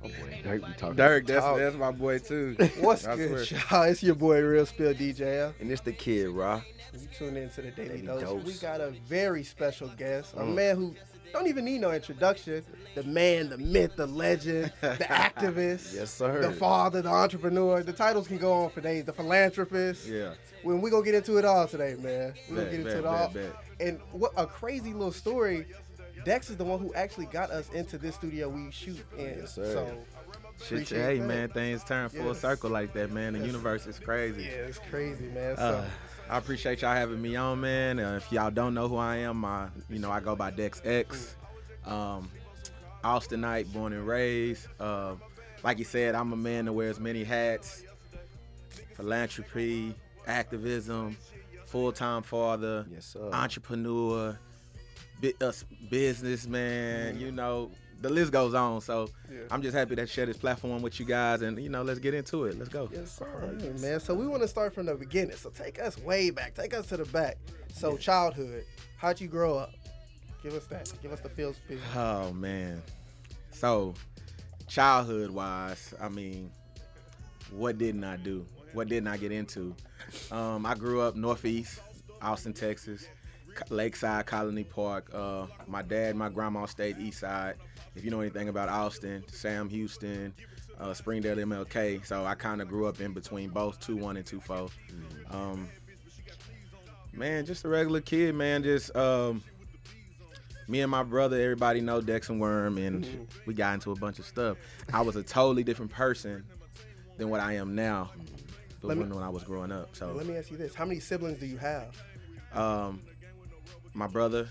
My boy Dirk be talking. Dirk, Talk. that's my boy too. What's I good, swear. y'all? It's your boy Real Spill DJ. And it's the kid, Raw. You tune in to the Daily Daily Dose. Dose. We got a very special guest, a man who don't even need no introduction. The man, the myth, the legend, the activist, Yes, sir. the father, the entrepreneur. The titles can go on for days. The philanthropist. Yeah. When we gonna get into it all today, man. We gonna Bet, get into bet, it all. bet. And what a crazy little story. Dex is the one who actually got us into this studio we shoot in. Yes, sir. So Shit, appreciate hey that. man, things turn full Yes. circle like that, man. The Yes. universe is crazy. yeah, it's crazy, man. So I appreciate y'all having me on, man. If y'all don't know who I am, I go by Dex X. Austinite, born and raised. Like you said, I'm a man that wears many hats. Philanthropy, activism, full-time father, Yes, sir. entrepreneur, businessman. You know, the list goes on. So Yeah. I'm just happy to share this platform with you guys, and let's get into it. Let's go. yes, sir. Hey, man. So we want to start from the beginning. So take us way back. Take us to the back. So childhood. How'd you grow up? Give us that. Give us the feel speed. Oh man. So childhood wise, I mean, what didn't I do? What didn't I get into? I grew up northeast, Austin, Texas, Lakeside, Colony Park. My dad and my grandma stayed east side. If you know anything about Austin, Sam Houston, Springdale, MLK. So I kind of grew up in between both 2-1 and 2-4. Man, just a regular kid, man. Just me and my brother, everybody know Dex and Worm, and we got into a bunch of stuff. I was a totally different person than what I am now, but when I was growing up. So Let me ask you this. How many siblings do you have? my brother,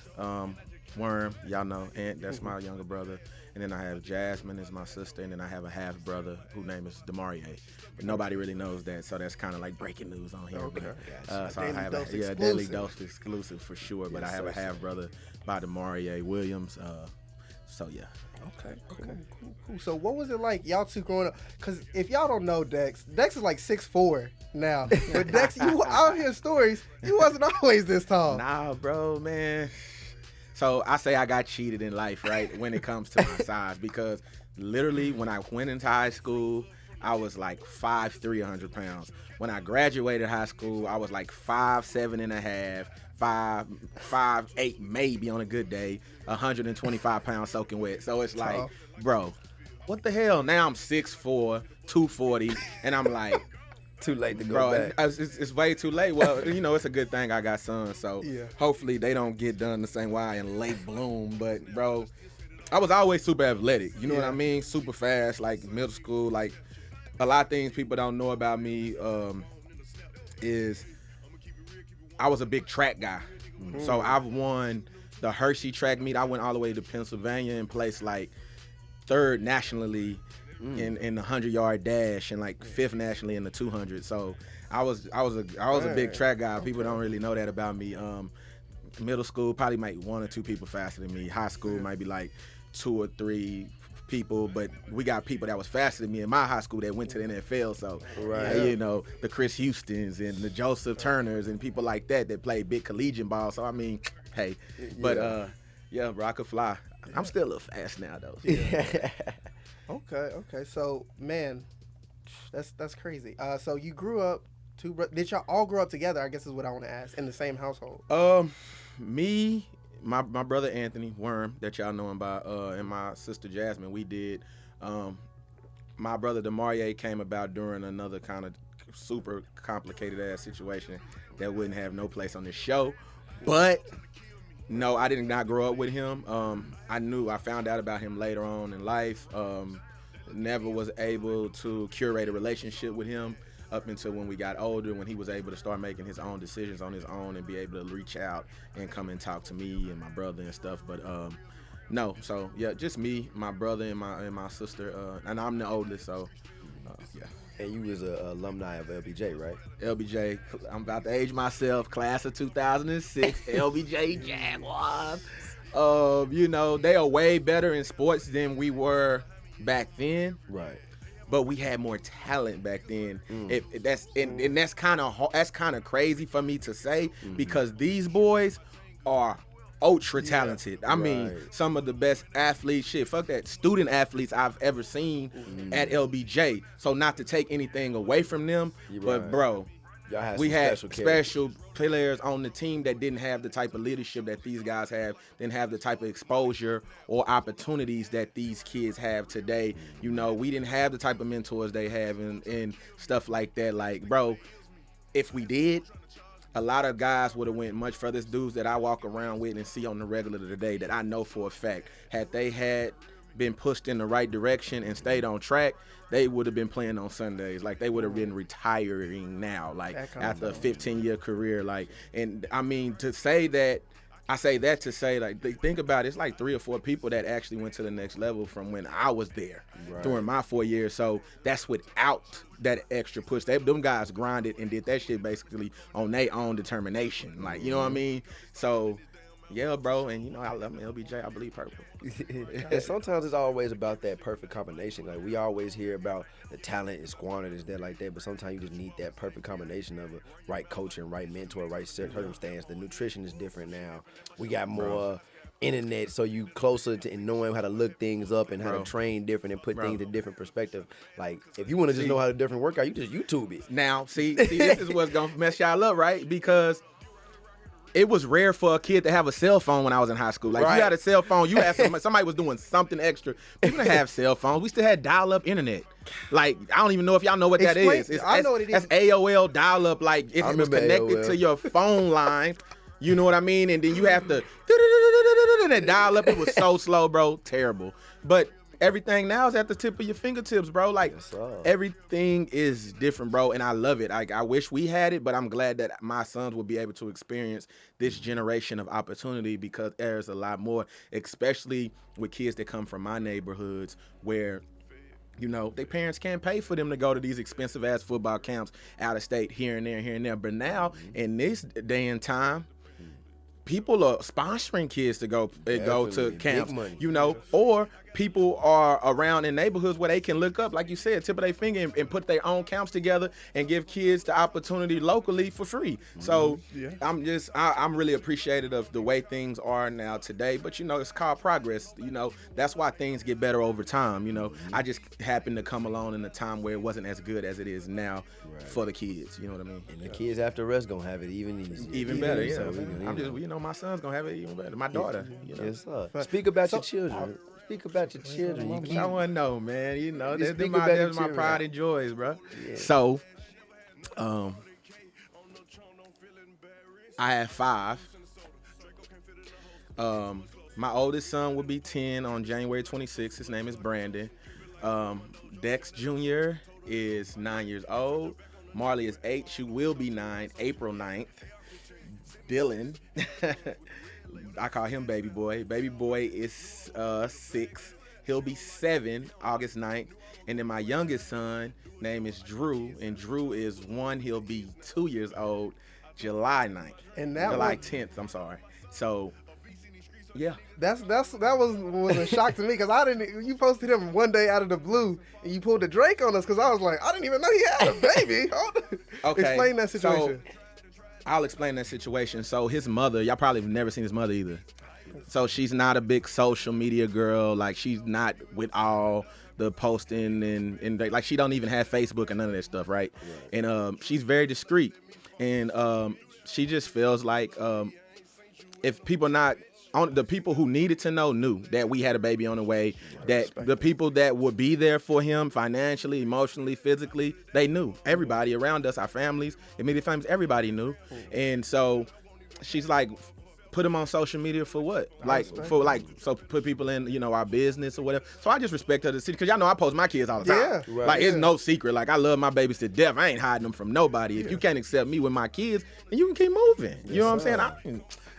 Worm, y'all know, and that's my younger brother. And then I have Jasmine as my sister, and then I have a half brother whose name is Demarie. But nobody really knows that, so that's kind of like breaking news on here. Okay. But, so I Daily have Dose Daily exclusive. Dose exclusive for sure. But Yes, I have a sir. half brother by Demarie Williams. So yeah. Okay, cool. So what was it like, y'all two growing up? Because if y'all don't know Dex is like 6'4" now. But Dex, I hear stories, you wasn't always this tall. Nah, bro, man. So I say I got cheated in life, right, when it comes to my size, because literally when I went into high school, I was like 5'3", 100 pounds. When I graduated high school, I was like 5'7" and a half, 5'8" maybe on a good day, 125 pounds soaking wet. So it's like, bro, what the hell? Now I'm 6'4", 240, and I'm like, Too late to go bro, back. it's way too late. Well, it's a good thing I got sons, so Yeah. hopefully they don't get done the same way in late bloom. But, bro, I was always super athletic. You know what I mean? Super fast, like middle school. Like, a lot of things people don't know about me is I was a big track guy. So I've won the Hershey track meet. I went all the way to Pennsylvania and placed like third nationally in the 100-yard dash and like fifth nationally in the 200. So I was a big track guy. People don't really know that about me. Middle school probably might one or two people faster than me. High school might be like 2 or 3 people, but we got people that was faster than me in my high school that went to the NFL. So the Chris Houstons and the Joseph Turners and people like that played big collegiate ball. So I mean, hey, but bro, I could fly. I'm still a little fast now though. Okay. So, man, that's crazy. So you grew up, did y'all all grow up together, I guess is what I want to ask, in the same household? Me, my brother Anthony Worm, that y'all know him by, and my sister Jasmine, we did. My brother Demarie came about during another kind of super complicated ass situation that wouldn't have no place on this show. But no, I did not grow up with him. I found out about him later on in life. Never was able to curate a relationship with him up until when we got older, when he was able to start making his own decisions on his own and be able to reach out and come and talk to me and my brother and stuff. But no, so yeah, just me, my brother, and my sister, and I'm the oldest, so yeah. And you was an alumni of LBJ, right? LBJ, I'm about to age myself, class of 2006, LBJ Jaguars. They are way better in sports than we were back then. Right. But we had more talent back then. That's kind of crazy for me to say because these boys are ultra talented. I mean, Right. some of the best athletes, shit, fuck that, student athletes I've ever seen at LBJ. So not to take anything away from them, You're but right. bro, Y'all had we some had special characters. special players on the team that didn't have the type of leadership that these guys have, didn't have the type of exposure or opportunities that these kids have today. You know, we didn't have the type of mentors they have and stuff like that. Like, bro, if we did, a lot of guys would have went much further. There's dudes that I walk around with and see on the regular today that I know for a fact, had they had been pushed in the right direction and stayed on track, they would have been playing on Sundays. Like, they would have been retiring now, like, after a 15-year career. Like, and I mean, to say that, I say that to say, like, think about it, it's like 3 or 4 people that actually went to the next level from when I was there during my 4 years. So that's without that extra push. Them guys grinded and did that shit basically on their own determination. Like, you know what I mean? So, yeah, bro, and you know, I love me, LBJ, I believe purple. And sometimes it's always about that perfect combination. Like, we always hear about the talent is squandered, is that like that, but sometimes you just need that perfect combination of a right coach and right mentor, right circumstance. The nutrition is different now. We got more internet, so you closer to knowing how to look things up and how to train different and put things in different perspective. Like, if you want to just know how to different workout, you just YouTube it. Now, see, this is what's gonna mess y'all up, right? Because it was rare for a kid to have a cell phone when I was in high school. Like, if you had a cell phone, you had somebody was doing something extra. People didn't have cell phones. We still had dial-up internet. Like, I don't even know if y'all know what that is. I know what it is. That's AOL dial-up. Like, it was connected to your phone line. You know what I mean? And then you have to dial up. It was so slow, bro. Terrible. But everything now is at the tip of your fingertips, bro. Like, everything is different, bro, and I love it. I wish we had it, but I'm glad that my sons will be able to experience this generation of opportunity, because there's a lot more, especially with kids that come from my neighborhoods where, you know, their parents can't pay for them to go to these expensive-ass football camps out of state, here and there. But now, in this day and time, people are sponsoring kids to go to camps, you know, or people are around in neighborhoods where they can look up, like you said, tip of their finger and put their own camps together and give kids the opportunity locally for free. So I'm really appreciative of the way things are now today. But, you know, it's called progress. You know, that's why things get better over time. You know, I just happened to come along in a time where it wasn't as good as it is now for the kids. You know what I mean? And the kids after us gonna have it even easier. Even better, yeah. So I'm just, you know, my son's gonna have it even better. My daughter, you know. Yes, sir. Speak about your children. Speak about your children. I want to know, man. You know, You that's speak my, about that's your my children. pride and joys, bro. Yeah. So, I have 5. My oldest son will be 10 on January 26th. His name is Brandon. Dex Jr. is 9 years old. Marley is 8. She will be 9, April 9th. Dylan, I call him Baby Boy. Baby Boy is 6. He'll be 7, August 9th. And then my youngest son, name is Drew. And Drew is 1. He'll be 2 years old, July 9th. And that July one, 10th, I'm sorry. So, yeah. that was a shock to me, because I didn't. You posted him one day out of the blue, and you pulled the Drake on us, because I was like, I didn't even know he had a baby. Okay. Explain that situation. So, I'll explain that situation. So his mother, y'all probably have never seen his mother either. So she's not a big social media girl. Like, she's not with all the posting and like, she don't even have Facebook and none of that stuff, right? And she's very discreet. And she just feels like if people not on, the people who needed to know knew that we had a baby on the way, that the people that would be there for him financially, emotionally, physically, they knew. Everybody around us, our families, immediate families, everybody knew. And so she's like, put him on social media for what? So put people in, you know, our business or whatever. So I just respect her to see, because y'all know I post my kids all the time. Yeah, Like, it's no secret. Like, I love my babies to death. I ain't hiding them from nobody. If you can't accept me with my kids, then you can keep moving. You know what I'm saying?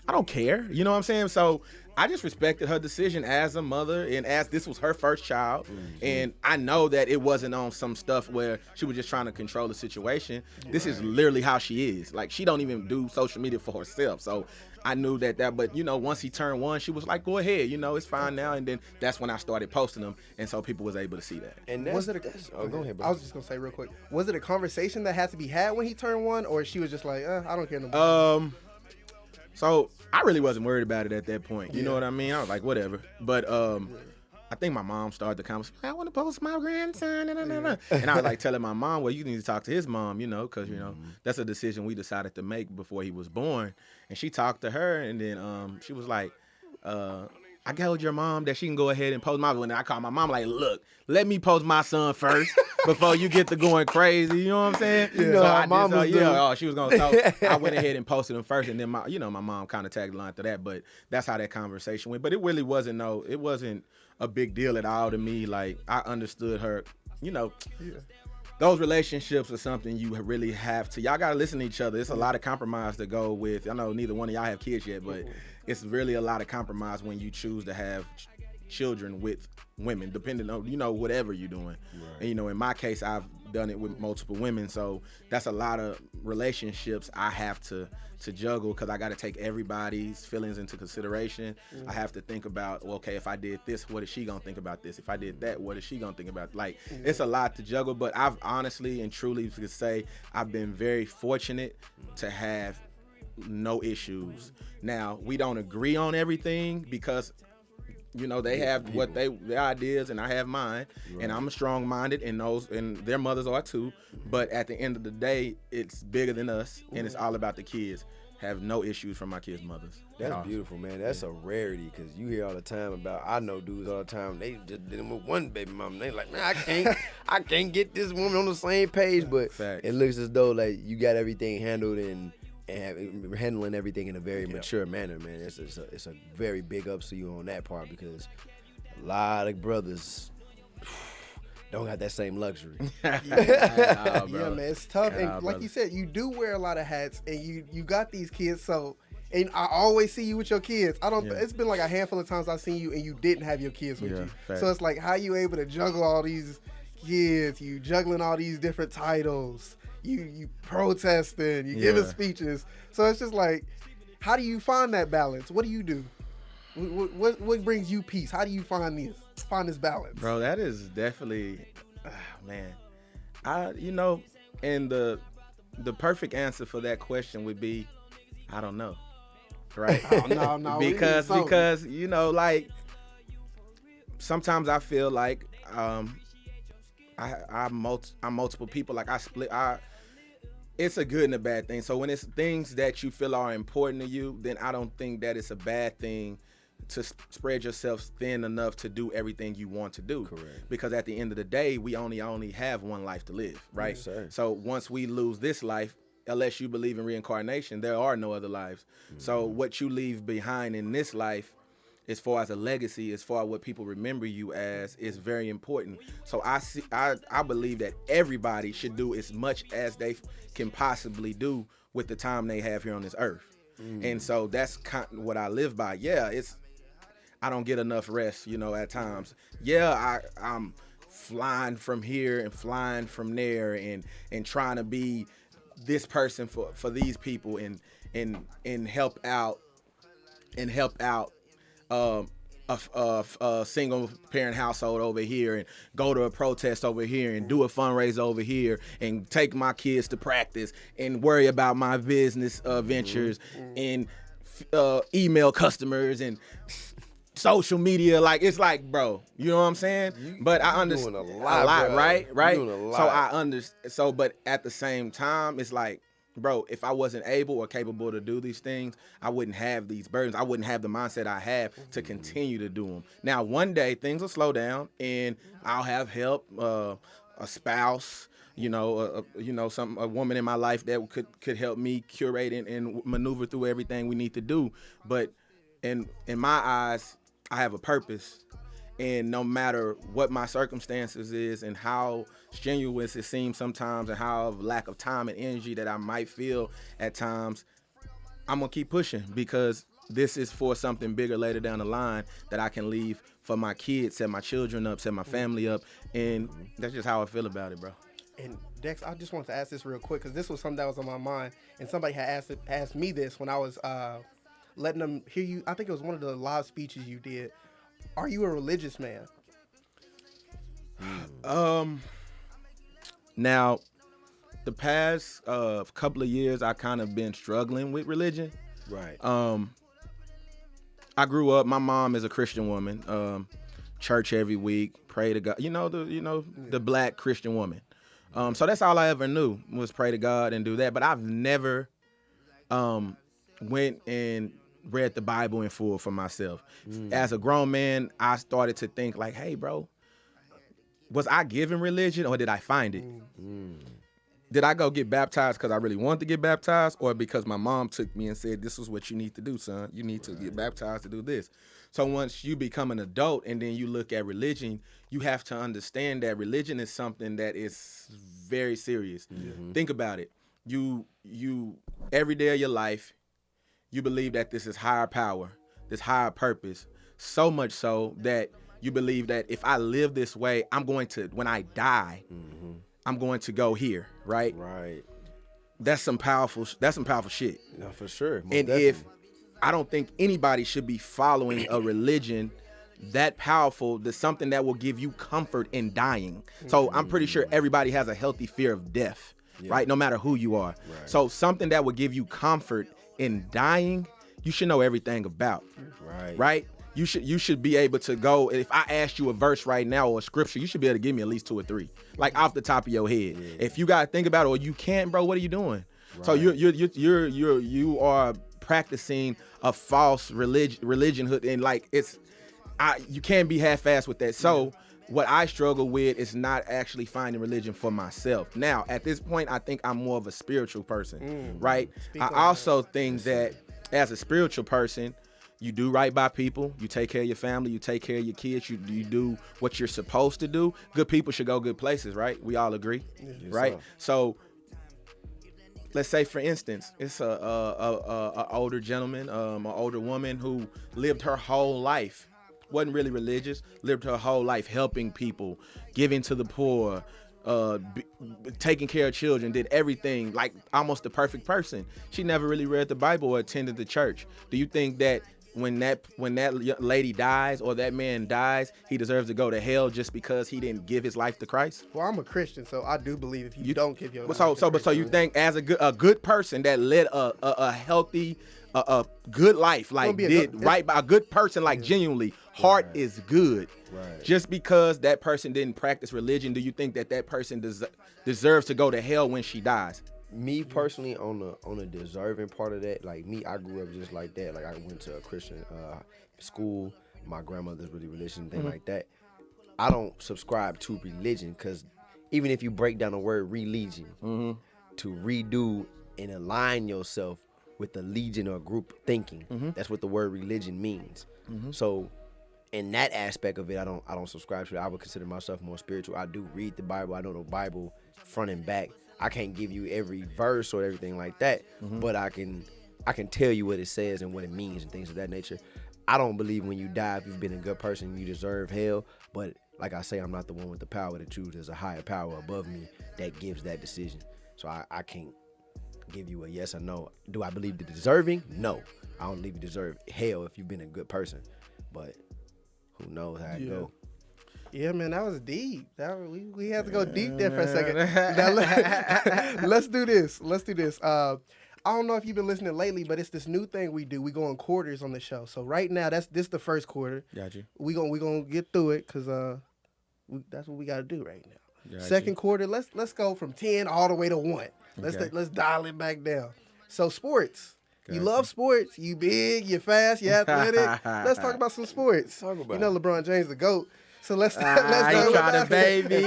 I don't care. You know what I'm saying? So I just respected her decision as a mother, and as this was her first child. And I know that it wasn't on some stuff where she was just trying to control the situation. This is literally how she is. Like, she don't even do social media for herself. So I knew that, but, you know, once he turned 1, she was like, go ahead, you know, it's fine now. And then that's when I started posting them. And so people was able to see that. And Was it go ahead, bro. I was just gonna say real quick. Was it a conversation that had to be had when he turned 1, or she was just like, I don't care no more? So I really wasn't worried about it at that point. You know what I mean? I was like, whatever. But I think my mom started the conversation. I want to post my grandson. And I was like telling my mom, well, you need to talk to his mom, because, that's a decision we decided to make before he was born. And she talked to her, and then she was like, I told your mom that she can go ahead and post my. And I called my mom like, look, let me post my son first before you get to going crazy. You know what I'm saying? You know how mom was doing. She was gonna. So I went ahead and posted him first, and then my mom kind of tagged along to that. But that's how that conversation went. But it really wasn't it wasn't a big deal at all to me. Like I understood her. Those relationships are something you really have to. Y'all gotta listen to each other. It's a lot of compromise to go with. I know neither one of y'all have kids yet, but it's really a lot of compromise when you choose to have children with women, depending on whatever you're doing. Right. And in my case, I've done it with multiple women, so that's a lot of relationships I have to juggle because I got to take everybody's feelings into consideration. I have to think about, well, okay, if I did this, what is she gonna think about this? If I did that, what is she gonna think about? Like, it's a lot to juggle, but I've honestly and truly could say I've been very fortunate to have no issues. Now, we don't agree on everything because they have their ideas and I have mine, and I'm strong-minded, and their mothers are too. But at the end of the day, it's bigger than us, and it's all about the kids. Have no issues from my kids' mothers. That's beautiful, man. That's a rarity because you hear all the time about. I know dudes all the time. They just did with one baby mama. They like, man, I can't get this woman on the same page. But it looks as though like you got everything handled and handling everything in a very mature manner, man. It's a very big ups to you on that part because a lot of brothers don't have that same luxury. Yeah, man, it's tough. And like you said, you do wear a lot of hats, and you got these kids. So, and I always see you with your kids. It's been like a handful of times I've seen you, and you didn't have your kids with you. Fact. So it's like, how you able to juggle all these kids? You juggling all these different titles. You protesting, you giving speeches. So it's just like, how do you find that balance? What do you do? What brings you peace? How do you find this balance? Bro, that is definitely, man. And the perfect answer for that question would be, I don't know. Right? No. because like sometimes I feel like I'm multiple people. Like it's a good and a bad thing. So when it's things that you feel are important to you, then I don't think that it's a bad thing to spread yourself thin enough to do everything you want to do. Correct. Because at the end of the day, we only have one life to live, right? Yes, so once we lose this life, unless you believe in reincarnation, there are no other lives. So what you leave behind in this life, as far as a legacy, as far as what people remember you as, is very important. So I believe that everybody should do as much as they can possibly do with the time they have here on this earth. And so that's kind of what I live by. Yeah, I don't get enough rest, at times. Yeah, I'm flying from here and flying from there and trying to be this person for these people and help out a single parent household over here and go to a protest over here and do a fundraiser over here and take my kids to practice and worry about my business ventures and email customers and social media. Like, it's like, bro, you know what I'm saying? But I understand a lot, bro. right? You're doing a lot. So I understand. So, but at the same time, it's like, bro, if I wasn't able or capable to do these things, I wouldn't have these burdens. I wouldn't have the mindset I have to continue to do them. Now, one day things will slow down and I'll have help, a spouse, a woman in my life that could help me curate and maneuver through everything we need to do. But in my eyes, I have a purpose. And no matter what my circumstances is and how strenuous it seems sometimes and how lack of time and energy that I might feel at times, I'm going to keep pushing because this is for something bigger later down the line that I can leave for my kids, set my children up, set my family up. And that's just how I feel about it, bro. And Dex, I just wanted to ask this real quick because this was something that was on my mind. And somebody had asked me this when I was letting them hear you. I think it was one of the live speeches you did. Are you a religious man? Now, the past couple of years, I kind of been struggling with religion. Right. I grew up. My mom is a Christian woman. Church every week, pray to God. The black Christian woman. So that's all I ever knew was pray to God and do that. But I've never went and read the Bible in full for myself. As a grown man, I started to think like, hey, bro, was I given religion or did I find it? Did I go get baptized because I really wanted to get baptized, or because my mom took me and said, this is what you need to do, son. You need to get baptized to do this. So once you become an adult and then you look at religion, you have to understand that religion is something that is very serious. Think about it. You every day of your life, you believe that this is higher power, this higher purpose, so much so that you believe that if I live this way, I'm going to, when I die, I'm going to go here, right? Right. That's some powerful shit. No, for sure. Most And definitely. if I don't think anybody should be following a religion that powerful, that's something that will give you comfort in dying. So I'm pretty sure everybody has a healthy fear of death, right? No matter who you are. Right. So something that will give you comfort in dying, you should know everything about, right? You should be able to go. If I asked you a verse right now or a scripture, you should be able to give me at least 2 or 3, like off the top of your head. Yeah. If you gotta think about it or you can't, bro, what are you doing? Right. So you are practicing a false religionhood, and like you can't be half-assed with that. So what I struggle with is not actually finding religion for myself. Now, at this point, I think I'm more of a spiritual person, right? I also think that as a spiritual person, you do right by people. You take care of your family. You take care of your kids. You do what you're supposed to do. Good people should go good places, right? We all agree, right? So let's say, for instance, it's a older gentleman, an older woman who lived her whole life, wasn't really religious, lived her whole life helping people, giving to the poor, taking care of children, did everything like almost the perfect person. She never really read the Bible or attended the church. Do you think that when that lady dies or that man dies, he deserves to go to hell just because he didn't give his life to Christ? Well, I'm a Christian, so I do believe if you don't give your life so you think as a good person that led a healthy, a good life, like right by a good person, like genuinely, heart is good. Right. Just because that person didn't practice religion, do you think that person deserves to go to hell when she dies? Me personally, on the deserving part of that, like me, I grew up just like that. Like I went to a Christian school. My grandmother's really religious and things like that. I don't subscribe to religion because even if you break down the word religion, to redo and align yourself with the legion or group thinking, that's what the word religion means. So in that aspect of it, I don't subscribe to it. I would consider myself more spiritual. I do read the Bible. I know the Bible front and back. I can't give you every verse or everything like that, but I can tell you what it says and what it means and things of that nature. I don't believe when you die, if you've been a good person, you deserve hell. But like I say, I'm not the one with the power to choose. There's a higher power above me that gives that decision. So I can't give you a yes or no. Do I believe the deserving? No. I don't believe you deserve hell if you've been a good person. But who knows how it go. Yeah, man, that was deep. We had to go deep there for a second. Now, let's do this. I don't know if you've been listening lately, but it's this new thing we do. We go in quarters on the show. So right now, this the first quarter. Got you. We gonna get through it because that's what we got to do right now. Got Second you. quarter, let's go from 10 all the way to 1. Let's dial it back down. So sports. You love sports. You big, you fast, you athletic. Let's talk about some sports. You know LeBron James the GOAT. So let's try to baby.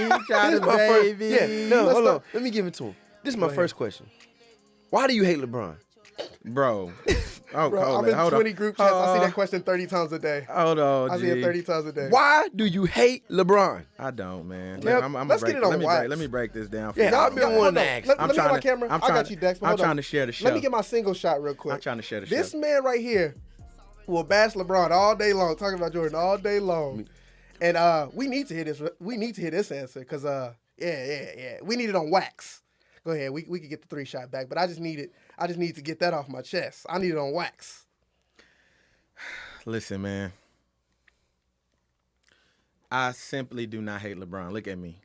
Hold on. Let me give it to him. This is my first question. Why do you hate LeBron? Bro. I'm in 20 group chats. I see that question 30 times a day. Hold on, I see it 30 times a day. Why do you hate LeBron? I don't, man. Yep. Let's get it on wax. Let me break this down for Yeah, you. I've been wanting to ask. Let me get my camera. I got you, Dex. I'm trying to share the show. Let me get my single shot real quick. I'm trying to share the show. This man right here will bash LeBron all day long, talking about Jordan all day long. And we need to hear this. We need to hear this answer because yeah. We need it on wax. Go ahead. We could get the 3-shot back, but I just need to get that off my chest. I need it on wax. Listen, man. I simply do not hate LeBron. Look at me.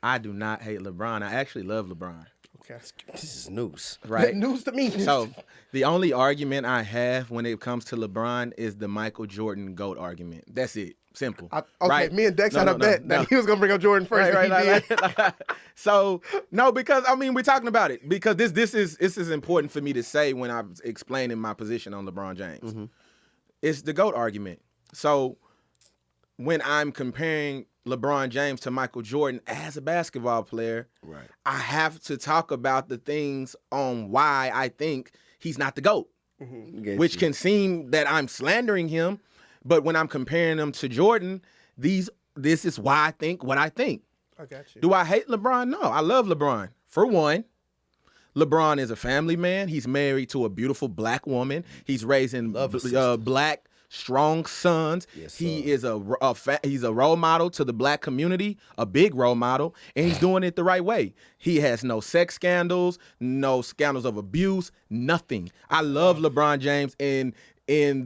I do not hate LeBron. I actually love LeBron. Okay. This is news. Right? News to me. So the only argument I have when it comes to LeBron is the Michael Jordan GOAT argument. That's it. Simple. Okay, right? me and Dex had a bet that he was going to bring up Jordan first. Right. So, no, because, I mean, we're talking about it. Because this is important for me to say when I'm explaining my position on LeBron James. Mm-hmm. It's the GOAT argument. So, when I'm comparing LeBron James to Michael Jordan as a basketball player, right, I have to talk about the things on why I think he's not the GOAT. Mm-hmm. Which can seem that I'm slandering him. But when I'm comparing them to Jordan, this is why I think what I think. I got you. Do I hate LeBron? No, I love LeBron. For one, LeBron is a family man. He's married to a beautiful black woman. He's raising black, strong sons. Yes, he is he's a role model to the black community, a big role model, and he's doing it the right way. He has no sex scandals, no scandals of abuse, nothing. I love LeBron James in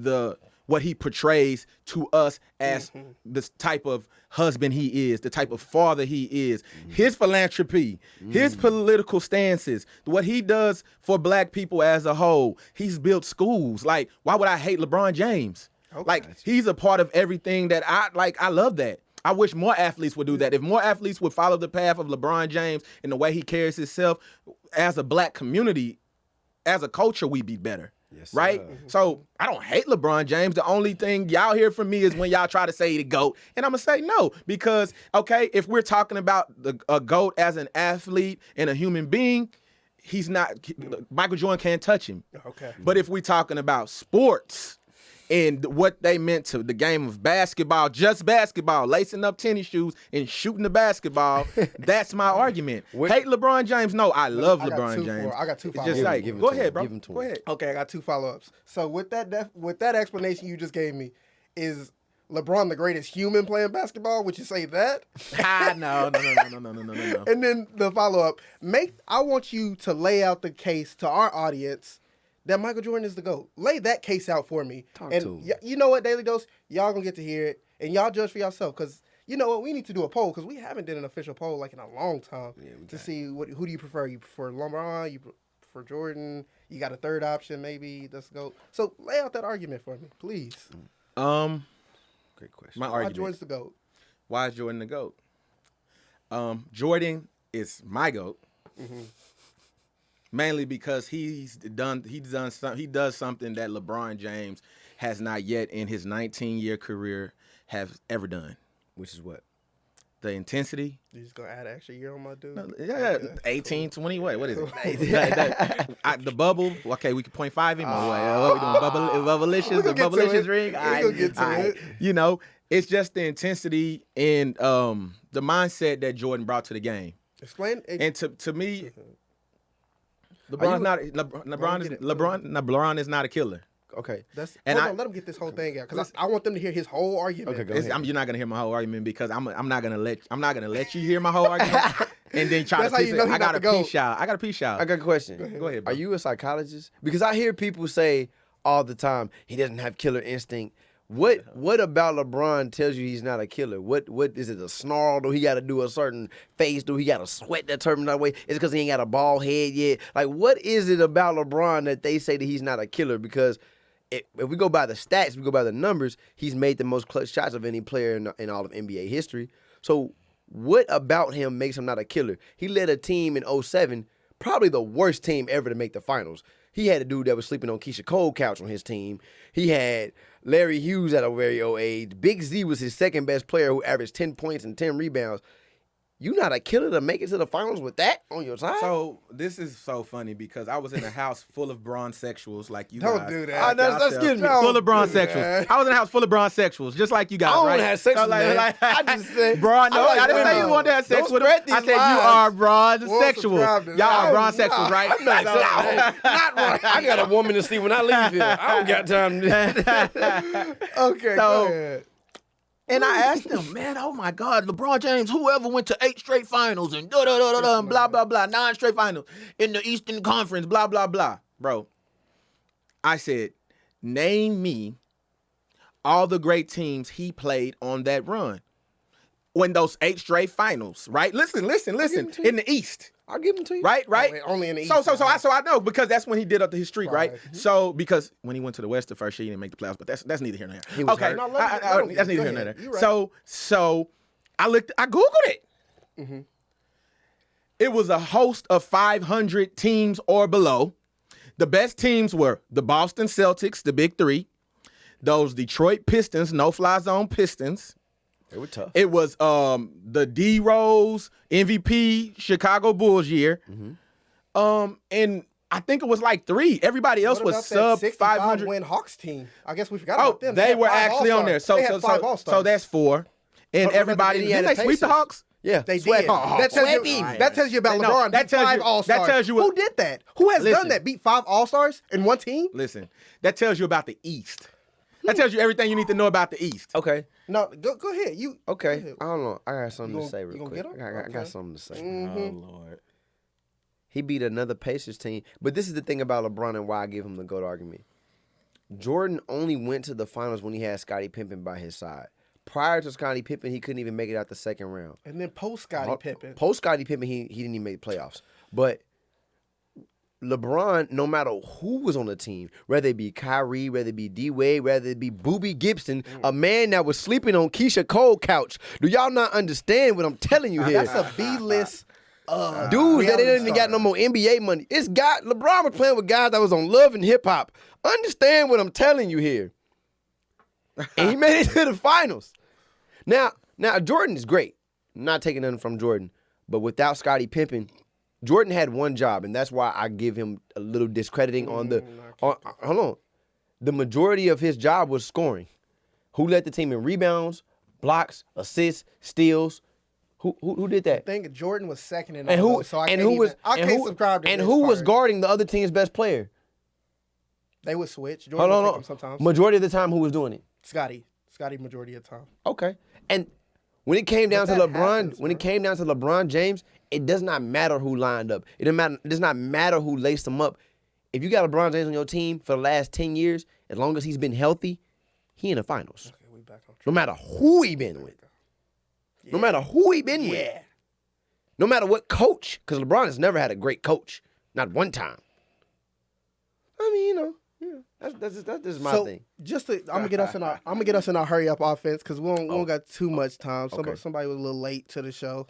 the what he portrays to us as the type of husband he is, the type of father he is, his philanthropy, his political stances, what he does for black people as a whole. He's built schools. Like, why would I hate LeBron James? Okay. Like, he's a part of everything that I like. I love that. I wish more athletes would do that. If more athletes would follow the path of LeBron James and the way he carries himself as a black community, as a culture, we'd be better. Yes, right? So I don't hate LeBron James. The only thing y'all hear from me is when y'all try to say the GOAT. And I'm going to say no. Because, okay, if we're talking about a GOAT as an athlete and a human being, he's not, Michael Jordan can't touch him. Okay. But if we're talking about sports and what they meant to the game of basketball, just basketball, lacing up tennis shoes and shooting the basketball, that's my argument. Hate LeBron James? No, I love LeBron James. I got two follow-ups. Just like, go ahead, bro. Go ahead. Okay, I got two follow-ups. So with that explanation you just gave me, is LeBron the greatest human playing basketball? Would you say that? No. And then the follow-up, I want you to lay out the case to our audience that Michael Jordan is the GOAT. Lay that case out for me. You know what, Daily Dose? Y'all gonna get to hear it, and y'all judge for yourself. Because you know what, we need to do a poll, because we haven't done an official poll like in a long time to see who do you prefer. You prefer LeBron? You prefer Jordan? You got a third option, maybe that's the GOAT. So lay out that argument for me, please. Great question. My argument. Why Jordan's the GOAT? Why is Jordan the GOAT? Jordan is my GOAT. Mm-hmm. Mainly because he does something that LeBron James has not yet in his 19-year career have ever done. Which is what? The intensity. You just gonna add an extra year on my dude? No, yeah, 18, 20, what is it? The bubble. Okay, we can 0.5 him. What we doing? Bubblicious, the bubblicious ring. We'll get to it. You know, it's just the intensity and the mindset that Jordan brought to the game. Explain. And to me, LeBron is not a killer. Okay. Let him get this whole thing out, because I want them to hear his whole argument. Okay, go ahead. You're not gonna hear my whole argument, because I'm not gonna let you hear my whole argument and then try to piece it. I got a piece out. I got a question. Go ahead, bro. Are you a psychologist? Because I hear people say all the time he doesn't have killer instinct. What about LeBron tells you he's not a killer? What is it? A snarl? Do he got to do a certain face? Do he got to sweat that term that way? Is it because he ain't got a bald head yet? Like, what is it about LeBron that they say that he's not a killer? Because if we go by the stats, we go by the numbers, he's made the most clutch shots of any player in all of NBA history. So what about him makes him not a killer? He led a team in 2007, probably the worst team ever to make the finals. He had a dude that was sleeping on Keisha Cole's couch on his team. He had Larry Hughes at a very old age. Big Z was his second best player, who averaged 10 points and 10 rebounds. You not a killer to make it to the finals with that on your side? So this is so funny, because I was in a house full of bronzesexuals like you Don't guys. do that. That's getting me. Full of bronzesexuals. I was in a house full of bronzesexuals, just like you guys. I don't right? want to have sex with man. I just said, bro, no, I didn't say you wanted to have sex with him. I said you are bronzesexuals. Y'all are bronzesexuals, right? I'm not right. I got a woman to see when I leave here. I don't got time to Okay, go ahead. And I asked him, man, oh my God, LeBron James, whoever went to 8 straight finals and blah, blah, blah, 9 straight finals in the Eastern Conference, blah, blah, blah. Bro, I said, name me all the great teams he played on that run. when those 8 straight finals, right? Listen. In the East. I'll give him to you. Right? Only in the East. So I know because that's when he did up his streak, right? Right. So because when he went to the West the first year, he didn't make the playoffs, but that's neither here nor He there. was Okay, hurt. No, that's neither here nor there. You're right. So I Googled it. Mm-hmm. It was a host of 500 teams or below. The best teams were the Boston Celtics, the Big Three, those Detroit Pistons, no-fly zone Pistons. They were tough. It was the D Rose MVP Chicago Bulls year. Mm-hmm. And I think it was like 3. Everybody else was sub 500. Win Hawks team. I guess we forgot about them. They were actually on there. They had 5 All-Stars. So that's 4. And everybody Indiana didn't they sweep the Pacers. Hawks? Yeah, They swept did. him. That tells you about No, LeBron. that Beat tells 5 you- All-Stars. that tells you what- Who did that? Who has Listen. done that? Beat 5 All-Stars in one team? Listen, that tells you about the East. That tells you everything you need to know about the East. Okay. No, go ahead. You Okay. go ahead. I don't know. I got something You to say gon- real you gonna quick. get him? I Okay. got something to say. Mhm. Lord. He beat another Pacers team. But this is the thing about LeBron and why I give him the GOAT argument. Jordan only went to the finals when he had Scottie Pippen by his side. Prior to Scottie Pippen, he couldn't even make it out the second round. And then post Scottie Pippen. Post Scottie Pippen, he didn't even make the playoffs. But LeBron, no matter who was on the team, whether it be Kyrie, whether it be D-Wade, whether it be Boobie Gibson, a man that was sleeping on Keisha Cole's couch. Do y'all not understand what I'm telling you here? That's a B-list Dudes that reality ain't even got star. no more NBA money. LeBron was playing with guys that was on Love and Hip Hop. Understand what I'm telling you here. And he made it to the finals. Now Jordan is great. I'm not taking nothing from Jordan. But without Scottie Pippen, Jordan had one job, and that's why I give him a little discrediting on the. Hold on. The majority of his job was scoring. Who led the team in rebounds, blocks, assists, steals? Who did that? I think Jordan was second in And all who those, so I and can't who was even, I and can't who, subscribe to and this who was part. guarding the other team's best player? They would switch. Hold Jordan would on, take no. them sometimes. Majority of the time, who was doing it? Scotty majority of the time. Okay. And when it came down to that LeBron, happens, when it bro. came down to LeBron James, it does not matter who lined up. It does not matter who laced them up. If you got LeBron James on your team for the last 10 years, as long as he's been healthy, he in the finals. Okay, we back on track. No matter who he been with. No matter who he been with. Yeah. No matter what coach, because LeBron has never had a great coach, not one time. I mean, that's just my thing. I'm gonna get us in our hurry up offense because we don't got too much time. Somebody was a little late to the show,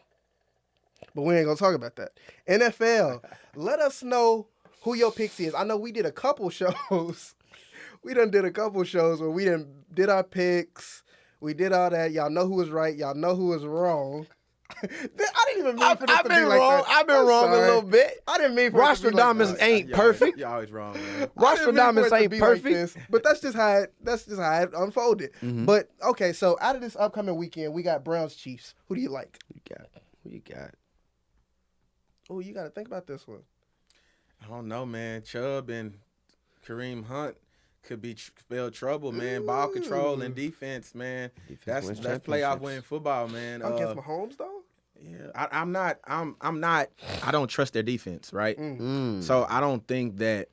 but we ain't gonna talk about that. NFL, let us know who your picks is. I know we did a couple shows. We did a couple shows where we did our picks. We did all that. Y'all know who was right. Y'all know who was wrong. I didn't even mean for this to be like that. I've been wrong a little bit. I didn't mean for it to be like Rostradamus that. ain't perfect. You're always wrong, man. Rostradamus ain't perfect. This, but that's just how it unfolded. But okay, so out of this upcoming weekend, we got Browns Chiefs. Who do you like? Who you got? Oh, you got to think about this one. I don't know, man. Chubb and Kareem Hunt could be spell trouble, man. Ball control and defense, man. That's wins playoff championships. winning football, man. Against Mahomes, though. Yeah, I'm not. I don't trust their defense, right? So I don't think that.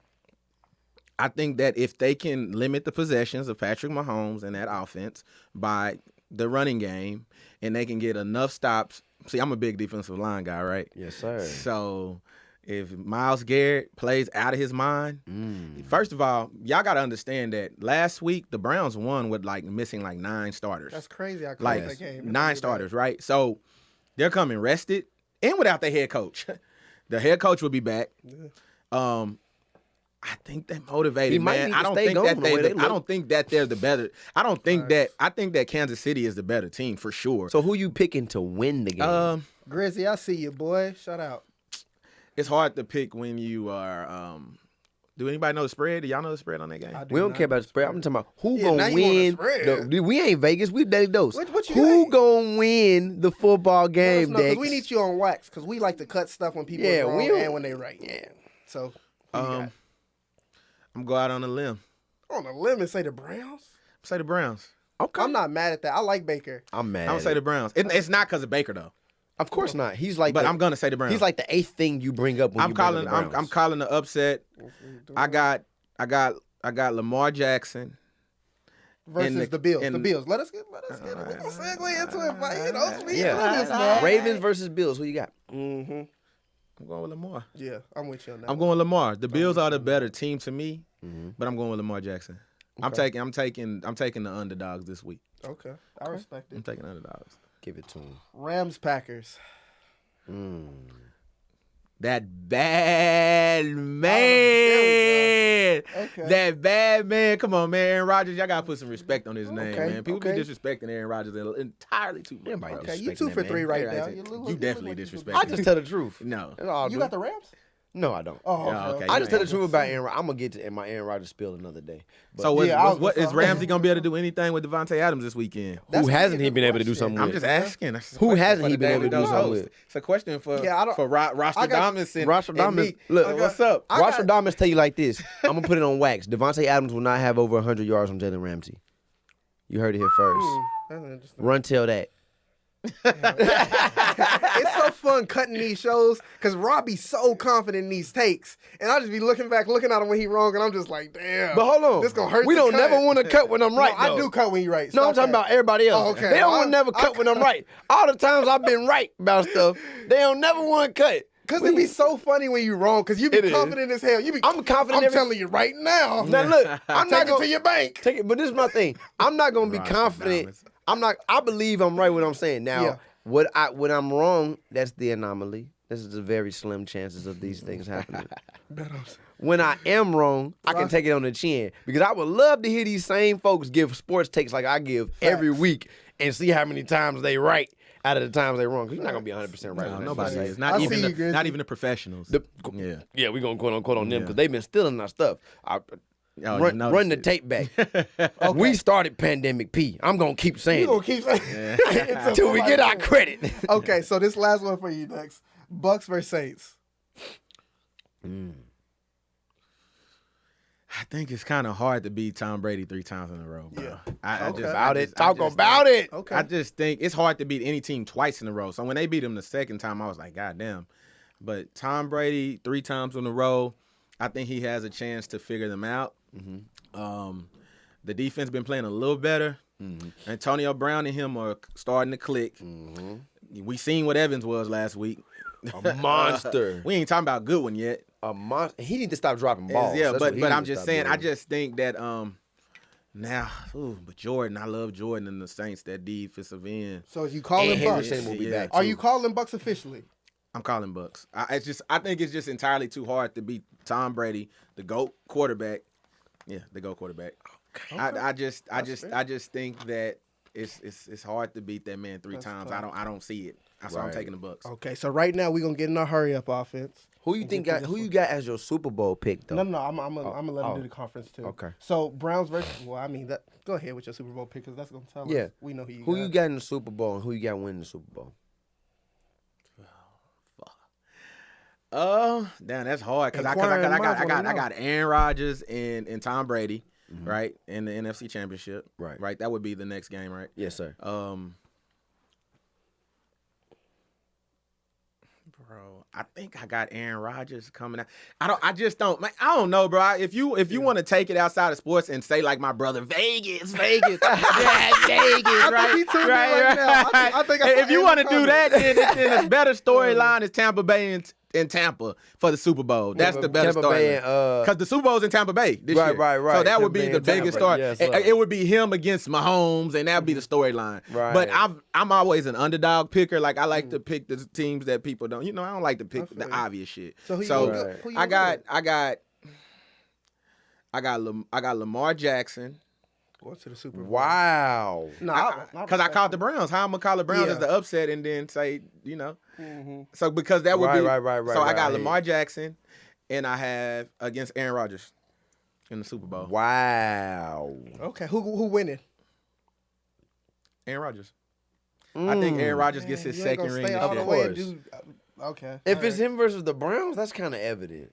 I think that if they can limit the possessions of Patrick Mahomes and that offense by the running game, and they can get enough stops. See, I'm a big defensive line guy, right? Yes, sir. So if Myles Garrett plays out of his mind, first of all, y'all got to understand that last week the Browns won with missing 9 starters. That's crazy. I Like that game. 9 starters, right? So they're coming rested and without their head coach. The head coach will be back. Yeah. I think they're motivated, He might man. need I to don't stay think going that the way they I look. don't think that they're the better. I don't think that. I think that Kansas City is the better team for sure. So who you picking to win the game? Grizzy, I see you, boy. Shout out. It's hard to pick when you are. Do anybody know the spread? Do y'all know the spread on that game? I do We don't not care about know the spread. I'm talking about who Yeah, now gonna you want the win. spread. We ain't Vegas. We Daily Dose. What you Who got? gonna win the football game, Let us know, 'cause Dex? we need you on wax because we like to cut stuff when people Yeah, are wrong we don't- and when they right. Yeah. So who you got? I'm gonna go out on a limb. On a limb and say the Browns. Say the Browns. Okay. I'm not mad at that. I like Baker. I'm mad. I'm gonna at say it. the Browns. It's not because of Baker though. Of course not. He's like. But I'm gonna say the Browns. He's like the 8th thing you bring up when I'm you bring up calling. the Browns. I'm calling the upset. I got Lamar Jackson versus the Bills. The Bills. Let us get it. We're gonna segue into it, but you know, this, man. Ravens versus Bills. Who you got? Mm-hmm. I'm going with Lamar. Yeah, I'm with you on that. I'm going Lamar. The Bills are the better team to me, but I'm going with Lamar Jackson. Okay. I'm taking the underdogs this week. Okay, I respect it. I'm taking underdogs. Give it to him. Rams Packers. That bad man. Okay. That bad man. Come on, man. Aaron Rodgers, y'all got to put some respect on his name, man. People be disrespecting Aaron Rodgers entirely too much. Okay, you 2 for 3 right now. You definitely disrespect I just tell the truth. No. You got the Rams? No, I don't. Oh, okay. I just tell the truth about Aaron Rodgers. I'm going to get to my Aaron Rodgers spiel another day. But so what is Ramsey going to be able to do anything with Devontae Adams this weekend? Who hasn't he been able to do something with? I'm just asking. Who hasn't he been able to do something with? It's a question for Rostradamus and Rostradamus. Look, what's up? Rostradamus tell you like this. I'm going to put it on wax. Devontae Adams will not have over 100 yards on Jalen Ramsey. You heard it here first. Run tell that. It's so fun cutting these shows because Robbie's so confident in these takes, and I just be looking at him when he wrong, and I'm just like, damn. But hold on, this gonna hurt. We don't never want to cut when I'm right. No, I do cut when you're right. No, I'm talking about everybody else. Oh, okay. They don't never cut when I'm right. All the times I've been right about stuff, they don't never want to cut. Because it'd be so funny when you're wrong, because you be confident as hell. I'm confident. I'm telling you right now. Now look, I'm not going to your bank. Take it, but this is my thing. I'm not gonna be confident. I believe I'm right what I'm saying. Now, when I'm wrong, that's the anomaly. This is the very slim chances of these things happening. When I am wrong, I can take it on the chin. Because I would love to hear these same folks give sports takes like I give every week and see how many times they right out of the times they're wrong. Because you're not going to be 100% right. No, nobody is. Not even the professionals. Yeah, we're going to quote unquote on them because they've been stealing our stuff. Run the tape back. We started Pandemic P. I'm going to keep saying You're going to keep saying it. Until we get our credit. Okay, so this last one for you, Dex. Bucks versus Saints. I think it's kind of hard to beat Tom Brady 3 times in a row, bro. Yeah. Talk about it. Okay. I just think it's hard to beat any team twice in a row. So when they beat him the second time, I was like, God damn. But Tom Brady 3 times in a row, I think he has a chance to figure them out. The defense been playing a little better. Antonio Brown and him are starting to click. We seen what Evans was last week. A monster. We ain't talking about good one yet. A monster. He need to stop dropping balls. Yeah, but I'm just saying. I just think that but Jordan, I love Jordan and the Saints. That defensive end. So you calling Bucks? Will be back Are too. you calling Bucks officially? I'm calling Bucks. I think it's just entirely too hard to beat Tom Brady, the GOAT quarterback. Yeah, the GOAT quarterback. Okay. I just think that it's hard to beat that man 3 times. Tough. I don't see it. So I'm taking the Bucks. Okay, so right now we're gonna get in a hurry up offense. Who you got as your Super Bowl pick though? No, I'm gonna let him do the conference too. Okay. So Browns versus go ahead with your Super Bowl pick because that's gonna tell us. We know who you got in the Super Bowl and who you got winning the Super Bowl. Damn, that's hard because I got Aaron Rodgers and Tom Brady, right, in the NFC Championship, right. That would be the next game, right? Yes, sir. Bro, I think I got Aaron Rodgers coming out. I just don't know, bro. If you want to take it outside of sports and say like my brother, Vegas, yeah, Vegas, right? I think if you want to do that, then it's better storyline is Tampa Bay in Tampa for the Super Bowl. That's the better story. Because the Super Bowl's in Tampa Bay this year. Right. So that would be the biggest story. Yes, it would be him against Mahomes, and that would be the storyline. Right. But I'm always an underdog picker. Like, I like to pick the teams that people don't. I don't like to pick the obvious shit. So I got Lamar Jackson. Going to the Super Bowl. Wow. Because I called the Browns. How am I going to call the Browns as the upset and then say, So because that would be. Right. So I got Lamar Jackson, and I have against Aaron Rodgers in the Super Bowl. Wow. Okay. Who winning? Aaron Rodgers. I think Aaron Rodgers gets his second ring. Of course. Okay. If it's him versus the Browns, that's kind of evident.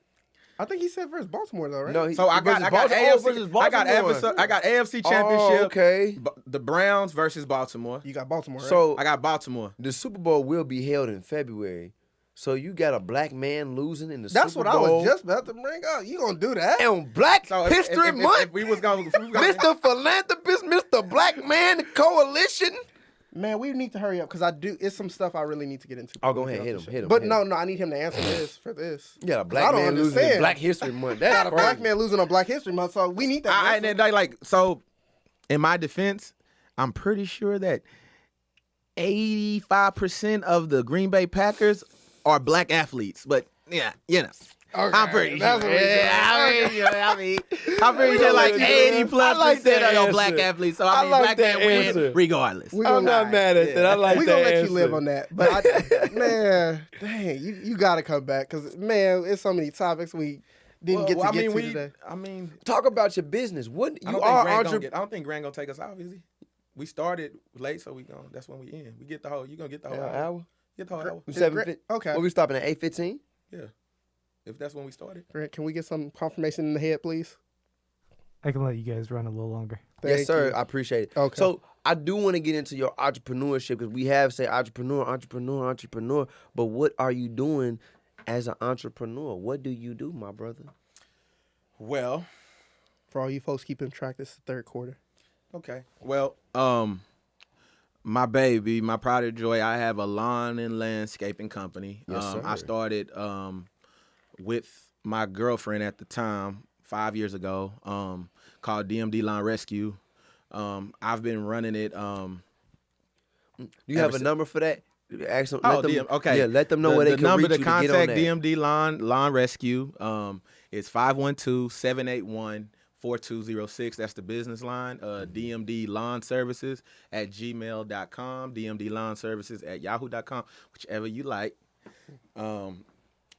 I think he said versus Baltimore though, right? No, so I got AFC Championship. Okay. The Browns versus Baltimore. You got Baltimore, right? So I got Baltimore. The Super Bowl will be held in February. So you got a black man losing in the That's Super what Bowl? I was just about to bring up. You gonna do that? On Black History Month? If we was gonna Mr. Philanthropist, Mr. Black Man Coalition. Man, we need to hurry up because it's some stuff I really need to get into. Oh, go ahead, hit him. But no, I need him to answer this for this. Yeah, a black man losing in Black History Month. That's got a black man losing on Black History Month, so we need that. So, in my defense, I'm pretty sure that 85% of the Green Bay Packers are black athletes, but yeah, you know. Okay, I'm pretty sure. I'm pretty sure like 80+% are black athletes. So I mean, like black that man wins answer. regardless. I'm not mad at that. I like that. We're gonna let answer. you live on that. But man, dang, you gotta come back because man, it's so many topics we didn't get to today. I mean, talk about your business. What I you don't are I don't think Grant gonna take us off, is he? We started late, so that's when we end. We get the whole. You gonna get the whole hour? Get the whole hour. 7:50. Okay. Well, we stopping at 8:15. Yeah. If that's when we started. Grant, can we get some confirmation in the head, please? I can let you guys run a little longer. Yes, sir. You. I appreciate it. Okay. So I do want to get into your entrepreneurship because we have said entrepreneur. But what are you doing as an entrepreneur? What do you do, my brother? Well, for all you folks keeping track, this is the third quarter. Okay. Well, my baby, my pride and joy, I have a lawn and landscaping company. Yes, sir. I started with my girlfriend at the time 5 years ago, called DMD Lawn Rescue. I've been running it. Do you have a number for that? Ask them, okay. Yeah, let them know where they can reach you to get on that. The number to contact DMD Lawn Rescue is 512-781-4206. That's the business line. DMD Lawn Services at gmail.com. DMD Lawn Services at yahoo.com. Whichever you like.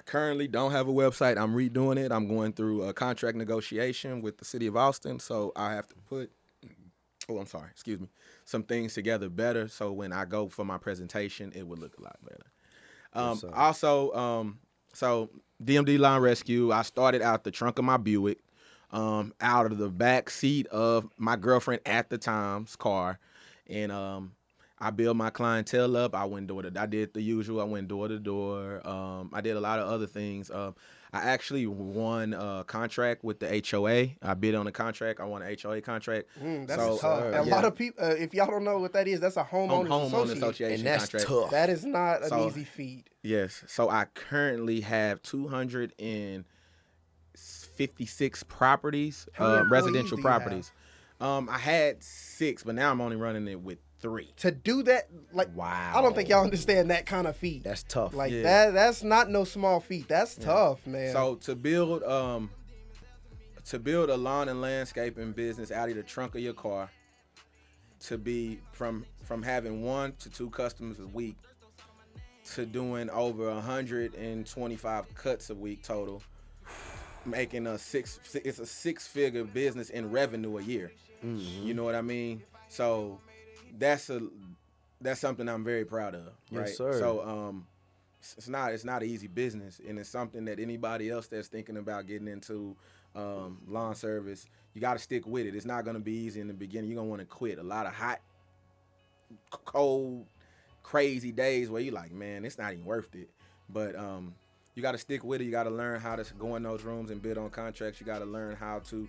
Currently don't have a website. I'm redoing it. I'm going through a contract negotiation with the city of Austin, so I have to put some things together better so when I go for my presentation, it would look a lot better. So DMD Lawn Rescue, I started out the trunk of my Buick, out of the back seat of my girlfriend at the time's car, and I built my clientele up. I went door to door. I did the usual. I went door to door. I did a lot of other things. I actually won a contract with the HOA. I bid on a contract. I won an HOA contract. That's tough. A lot of people, if y'all don't know what that is, that's a homeowners association. And that's contract. Tough. That is not an easy feat. Yes. So I currently have 256 properties, residential properties. I had 6, but now I'm only running it with 3. To do that, wow. I don't think y'all understand that kind of feat. That's tough. That's not no small feat. That's tough, man. So to build a lawn and landscaping business out of the trunk of your car, to be from having 1 to 2 customers a week to doing over 125 cuts a week total, making it's a 6-figure business in revenue a year. Mm-hmm. You know what I mean? So that's something I'm very proud of, right? Yes, sir. So it's not an easy business, and it's something that anybody else that's thinking about getting into lawn service, you got to stick with it. It's not going to be easy in the beginning. You're going to want to quit. A lot of hot, cold, crazy days where you're like, man, it's not even worth it. But you got to stick with it. You got to learn how to go in those rooms and bid on contracts. You got to learn how to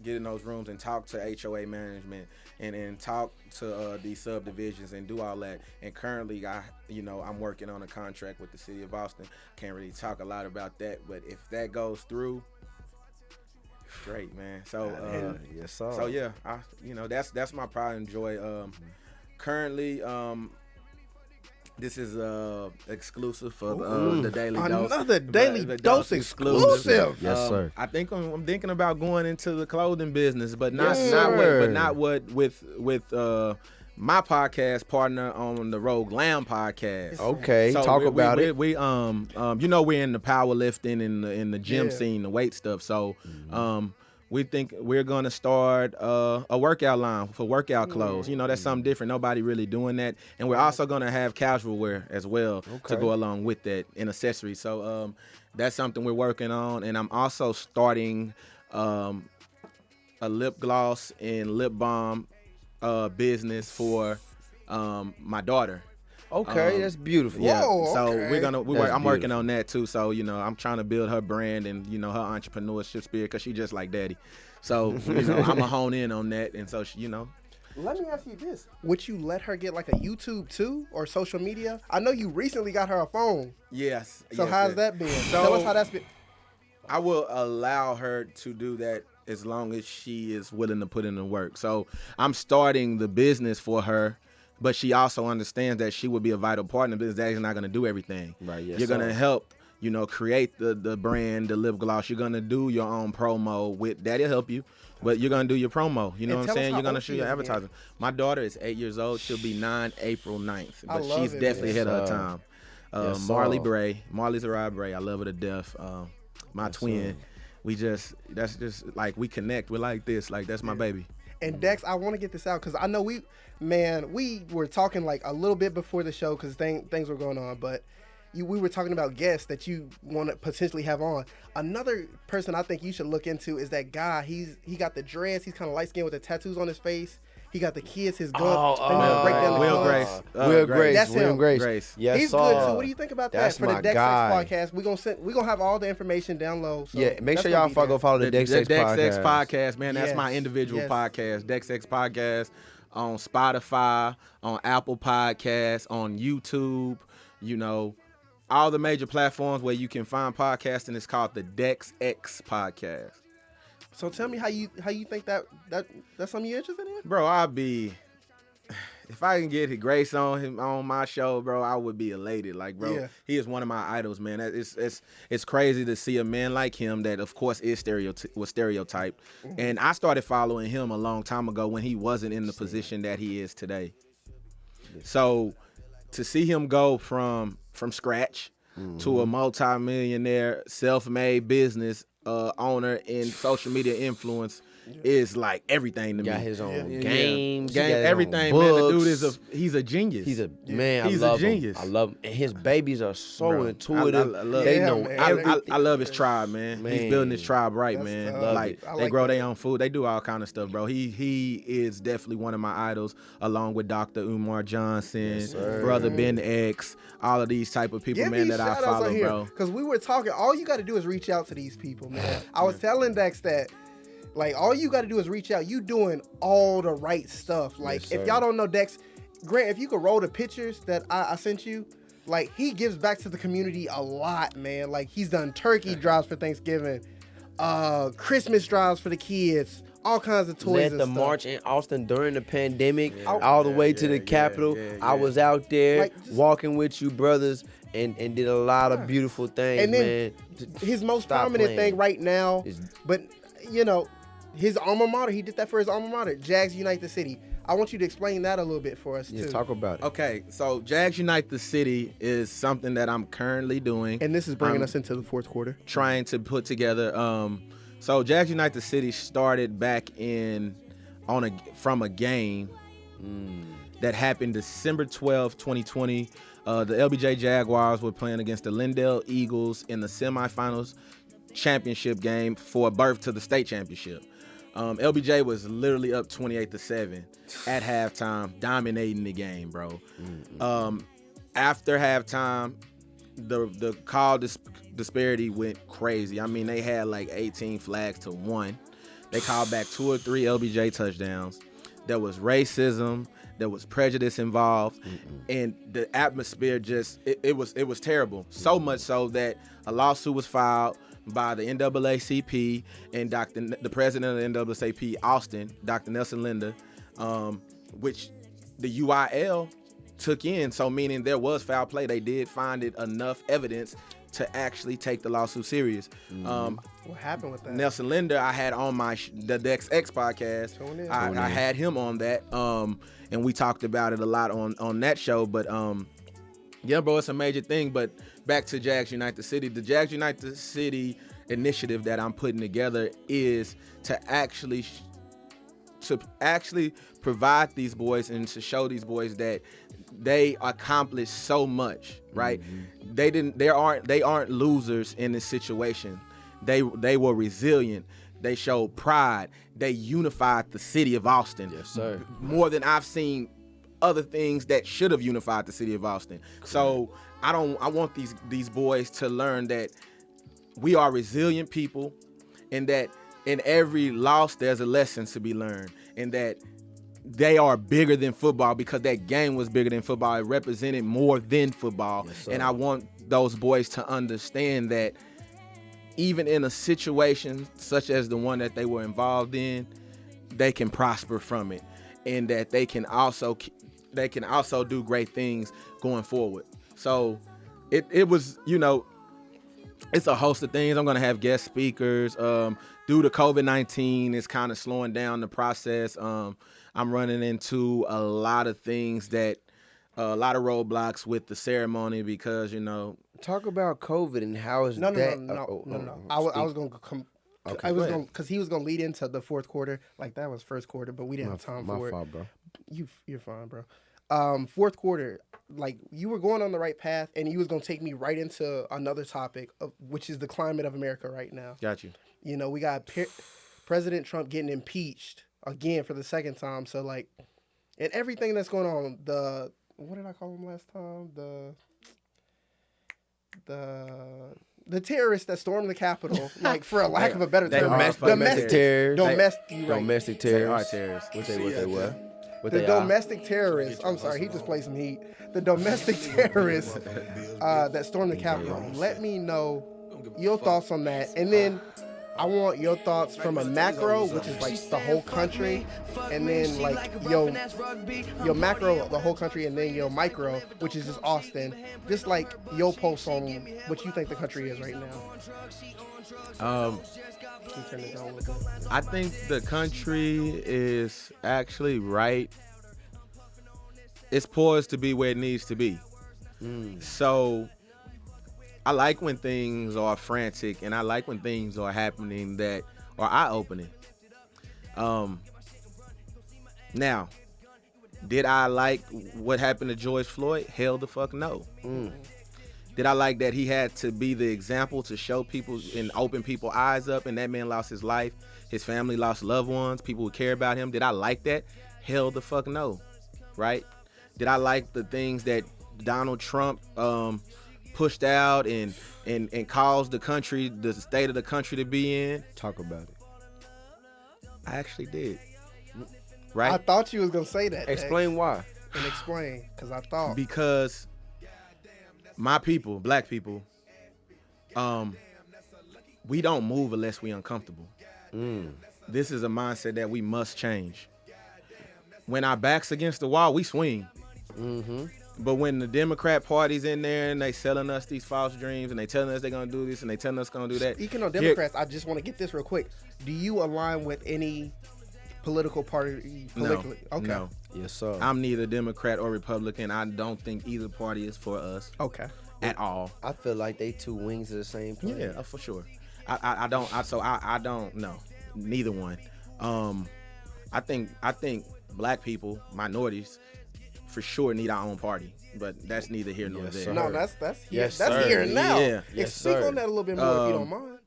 get in those rooms and talk to HOA management and talk to these subdivisions and do all that. And currently, I'm working on a contract with the city of Austin. Can't really talk a lot about that, but if that goes through, great, man. So yes, sir. So yeah, that's my pride and joy. Currently, this is exclusive for the Daily Dose. Another Daily Dose exclusive. Yes, sir. I think I'm thinking about going into the clothing business, but not with my podcast partner on the Rogue Glam podcast. Okay, so talk about it. We we're in the powerlifting in the gym scene, the weight stuff. So we think we're gonna start a workout line for workout clothes. That's something different. Nobody really doing that. And we're also gonna have casual wear as well to go along with that and accessories. So that's something we're working on. And I'm also starting a lip gloss and lip balm business for my daughter. Okay, that's beautiful. Yeah, Whoa, so okay. I'm working on that too. So I'm trying to build her brand and her entrepreneurship spirit because she just like daddy. So I'm gonna hone in on that, and so she, Let me ask you this: would you let her get like a YouTube too, or social media? I know you recently got her a phone. Yes. So yes, how's yes. that been? So- Tell us how that's been. I will allow her to do that as long as she is willing to put in the work. So I'm starting the business for her, but she also understands that she will be a vital partner because Daddy's not going to do everything. Right, yes, You're going to sir. help, create the brand, the lip gloss. You're going to do your own promo with Daddy will help you, but you're going to do your promo. You know And what I'm tell us saying? how You're going to old show she your is again. advertising. My daughter is 8 years old. She'll be 9 April 9th, I but love she's it, definitely man. ahead of her Yes, sir. time. Yes, Marley sir. Bray, Marley's a ride Bray. I love her to death. My twin. sir. That's just like we connect. We're like this. Like that's my baby. And Dex, I want to get this out because I know we were talking like a little bit before the show because things were going on, but we were talking about guests that you want to potentially have on. Another person I think you should look into is that guy. He got the dreads. He's kind of light skinned with the tattoos on his face. He got the kids. His gun. they wanna break down the Will guns. Grace. Will Grace. That's William him. Grace. Yes, He's sir. good too. What do you think about That's that for the my Dex guy. X podcast? We gonna have all the information down low. So Yeah, make that's sure gonna y'all be there. go follow the Dex X X podcast. podcast, man. That's my Yes, individual yes. podcast. Dex X podcast on Spotify, on Apple Podcasts, on YouTube. All the major platforms where you can find podcasting. It's called the Dex X podcast. So tell me how you think that's something you're interested in? Bro, if I can get Grace on my show, bro, I would be elated. Like, bro, Yeah. he is one of my idols, man. It's crazy to see a man like him that, of course, was stereotyped. And I started following him a long time ago when he wasn't in the position that he is today. So to see him go from scratch to a multi-millionaire, self-made business owner and social media influence is like everything to me. Got his own Yeah. games, he got his own everything, man. The dude books. he's a genius. He's a man. He's I love a genius. him. I love him. And his babies are so Bro, intuitive. I love they it. know Man. everything. I love his tribe, man. He's building his tribe right, That's man. tough. Like I they like grow that. their own food. They do all kind of stuff, bro. He is definitely one of my idols, along with Dr. Umar Johnson, Yes, sir. Brother Ben X, all of these type of people, Give man, these that I shout-outs follow, on here, bro. because we were talking. All you got to do is reach out to these people, man. I was telling Dex that, like, all you got to do is reach out. You doing all the right stuff. Like, Yes, if sir. y'all don't know Dex, Grant, if you could roll the pictures that I sent you, like, he gives back to the community a lot, man. Like, he's done turkey drives for Thanksgiving, Christmas drives for the kids, all kinds of toys Led and the stuff. march in Austin during the pandemic, Yeah. all the way to Yeah, the yeah, Capitol. yeah, I yeah. was out there Like, just- walking with you brothers and did a lot of beautiful things, And then man. his most Stop prominent playing. thing right now, Is- but his alma mater, he did that for his alma mater, Jags Unite the City. I want you to explain that a little bit for us Yeah, too. talk about it. Okay, so Jags Unite the City is something that I'm currently doing. And this is bringing I'm us into the fourth quarter. trying to put together. So Jags Unite the City started back from a game that happened December 12, 2020. The LBJ Jaguars were playing against the Lindale Eagles in the semifinals championship game for a berth to the state championship. LBJ was literally up 28-7 at halftime, dominating the game, bro. After halftime, the call disparity went crazy. I mean, they had like 18 flags to 1. They called back 2 or 3 LBJ touchdowns. There was racism. There was prejudice involved, and the atmosphere it was terrible. So much so that a lawsuit was filed by the NAACP and the president of the NAACP, Austin, Dr. Nelson Linder, which the UIL took in. So meaning there was foul play. They did find it enough evidence to actually take the lawsuit serious. What happened with that? Nelson Linder, I had on the Dex X podcast. Tune in. I had him on that, and we talked about it a lot on that show. But yeah, bro, it's a major thing. But back to Jags Unite the City. The Jags Unite the City initiative that I'm putting together is to actually provide these boys and to show these boys that they accomplished so much, right? They aren't losers in this situation. They were resilient. They showed pride. They unified the city of Austin. Yes, sir. More than I've seen other things that should have unified the city of Austin. So I want these boys to learn that we are resilient people, and that in every loss there's a lesson to be learned, and that they are bigger than football because that game was bigger than football. It represented more than football. Yes, and I want those boys to understand that even in a situation such as the one that they were involved in, they can prosper from it, and that they can also do great things going forward. So it was, it's a host of things. I'm going to have guest speakers. Due to COVID-19, it's kind of slowing down the process. I'm running into a lot of things a lot of roadblocks with the ceremony because, Talk about COVID and how is no. that? I was going to come. Okay, because he was going to lead into the fourth quarter. Like, that was first quarter, but we didn't have time for it. My fault, bro. You're fine, bro. Fourth quarter, like, you were going on the right path, and you was going to take me right into another topic, which is the climate of America right now. Got you. We got President Trump getting impeached again for the second time. So, like, and everything that's going on, what did I call him last time? The terrorists that stormed the Capitol, like, for a lack of a better term. Domestic terrorists. Domestic terrorists. They are terrorists. What they were. The domestic terrorists. I'm sorry, he just played some heat. The domestic terrorists that stormed the Capitol. Let me know your thoughts on that. And then I want your thoughts from a macro, which is like the whole country, and then like your macro, the whole country, and then your micro, which is just Austin. Just like your pulse on what you think the country is right now. I think the country is actually right. It's poised to be where it needs to be. So I like when things are frantic, and I like when things are happening that are eye-opening. Now, did I like what happened to George Floyd? Hell the fuck no. Did I like that he had to be the example to show people and open people's eyes up, and that man lost his life, his family lost loved ones, people who care about him? Did I like that? Hell the fuck no, right? Did I like the things that Donald Trump pushed out and caused the state of the country to be in? Talk about it. I actually did. Right? I thought you was gonna say that. Explain why. And explain, because I thought. Because my people, black people, we don't move unless we uncomfortable. This is a mindset that we must change. When our back's against the wall, we swing. But when the Democrat Party's in there and they selling us these false dreams and they telling us they're going to do this and they telling us going to do that. Speaking of Democrats, I just want to get this real quick. Do you align with any political party politically? No. Okay. No. Yes, sir. I'm neither Democrat or Republican. I don't think either party is for us. Okay. At all. I feel like they two wings of the same plane. Yeah, for sure. I don't know. Neither one. I think black people, minorities, for sure need our own party, but that's neither here nor there. No, that's yes, here and now. Yeah. Yes, Speak on that a little bit more if you don't mind.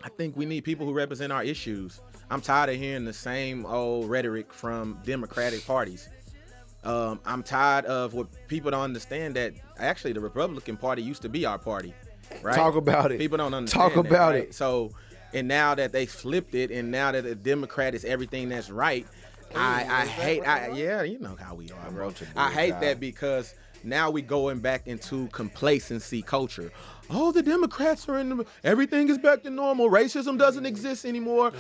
I think we need people who represent our issues. I'm tired of hearing the same old rhetoric from Democratic parties. I'm tired of what people don't understand that actually the Republican Party used to be our party, right? Talk about it. People don't understand Talk about right? it. So, and now that they flipped it, and now that the Democrat is everything that's right, I hate. Yeah, you know how we are, bro. I hate that because now we going back into complacency culture. Oh, the Democrats are everything is back to normal. Racism doesn't exist anymore.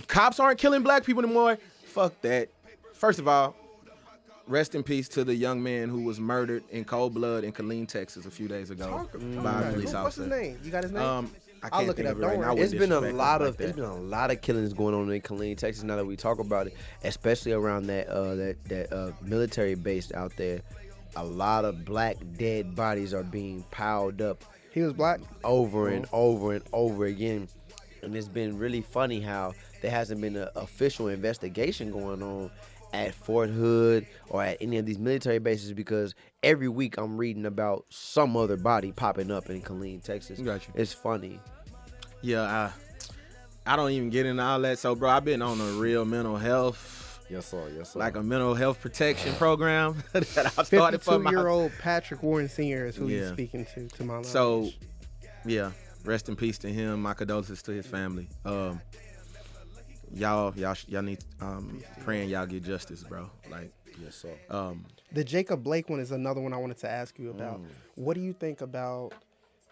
Cops aren't killing black people anymore. Fuck that. First of all, rest in peace to the young man who was murdered in cold blood in Killeen, Texas, a few days ago by a police officer. What's his name? You got his name? I'll look it up right now. It's been a lot of killings going on in Killeen, Texas. Now that we talk about it, especially around that military base out there, a lot of black dead bodies are being piled up. He was black? Over and over and over again. And it's been really funny how there hasn't been an official investigation going on at Fort Hood or at any of these military bases, because every week I'm reading about some other body popping up in Killeen, Texas. Gotcha. It's funny. Yeah, I don't even get into all that. So, bro, I've been on a real mental health Yes, sir. Yes, sir. Like a mental health protection program that I started for my 52-year-old Patrick Warren Sr. is who he's speaking to my knowledge. So, yeah, rest in peace to him. My condolences to his family. Y'all need praying y'all get justice, bro. Like, yes, sir. The Jacob Blake one is another one I wanted to ask you about. What do you think about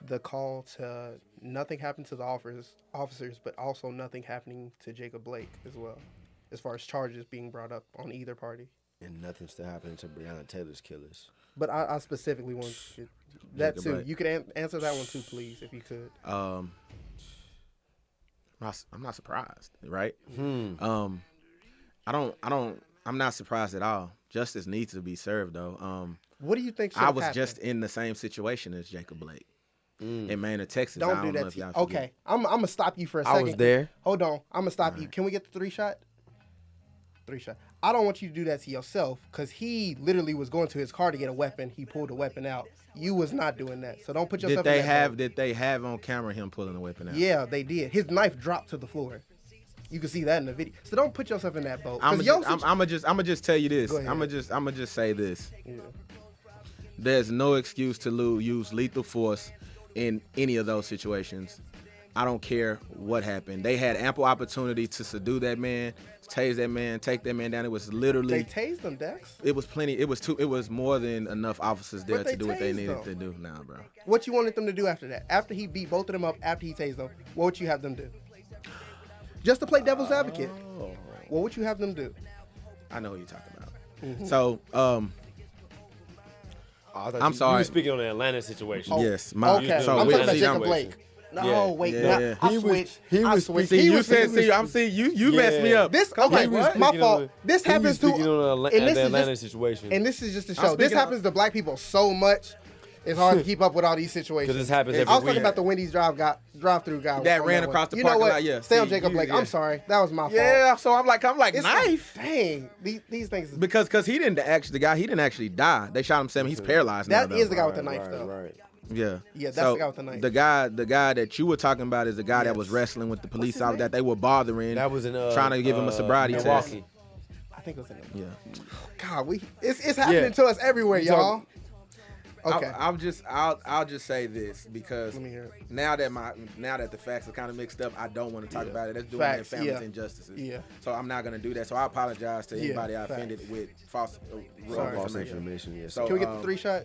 the call to nothing happened to the officers, but also nothing happening to Jacob Blake as well, as far as charges being brought up on either party? And nothing's still happening to Breonna Taylor's killers. But I specifically want that Jacob too. Blake. You could answer that one too, please, if you could. I'm not surprised, right? I'm not surprised at all. Justice needs to be served, though. What do you think should I have was happened? just in the same situation as Jacob Blake in Manor, Texas. Don't I do don't know that if to you. y'all forget. Okay, I'm gonna stop you for a second. I was there. Hold on, I'm gonna stop you. Can we get the 3-shot? 3-shot. I don't want you to do that to yourself, because he literally was going to his car to get a weapon. He pulled a weapon out. You was not doing that, so don't put yourself. Did they have on camera him pulling the weapon out? Yeah, they did. His knife dropped to the floor. You can see that in the video. So don't put yourself in that boat. I'm gonna just tell you this. Go ahead. I'm gonna just say this. Yeah. There's no excuse to use lethal force in any of those situations. I don't care what happened. They had ample opportunity to subdue that man, tase that man, take that man down. It was literally. They tased them, Dex. It was plenty. It was more than enough officers there But they to do what they tased needed them. to do. Nah, bro. What you wanted them to do after that? After he beat both of them up, after he tased them, what would you have them do? Just to play devil's advocate. What would you have them do? I know who you're talking about. Mm-hmm. So, I'm You sorry. were speaking on the Atlanta situation. Yes, Okay, so I'm we- talking about see, Jacob I'm- Blake. No, Yeah. wait, Yeah, no, yeah. I He was- switched. he I was switched. speaking- See, He you was- said, he was- you messed me up. This Come okay, on, my speaking fault. on- This He was happens speaking to, on and this the is Atlanta just, situation. and this is just to I'm show. This speaking on- happens to black people so much. It's hard to keep up with all these situations. 'Cause this happens I every was talking week. about the Wendy's drive-through guy That on ran one. across the You know parking what? lot, yeah. Stay on See, Jacob Blake. yeah. I'm sorry, that was my fault. Yeah, so I'm like It's knife. Like, dang, these things. Because he didn't actually die. They shot him 7. He's paralyzed now. That is though. the guy with the knife, though. Right. Yeah. Yeah, that's So, the guy with the knife. The guy that you were talking about is the guy that was wrestling with the police his officer name? that they were bothering. That was in trying to give him a sobriety test. Milwaukee. I think it was in Yeah. God, it's happening to us everywhere, y'all. Okay. I'll just say this because Let me hear it. now that the facts are kind of mixed up, I don't want to talk about it. That's doing Facts, their families yeah. injustices. Yeah. So I'm not gonna do that. So I apologize to anybody I facts. offended with false Sorry. False information. information. Yes. So, Can we get the 3-shot?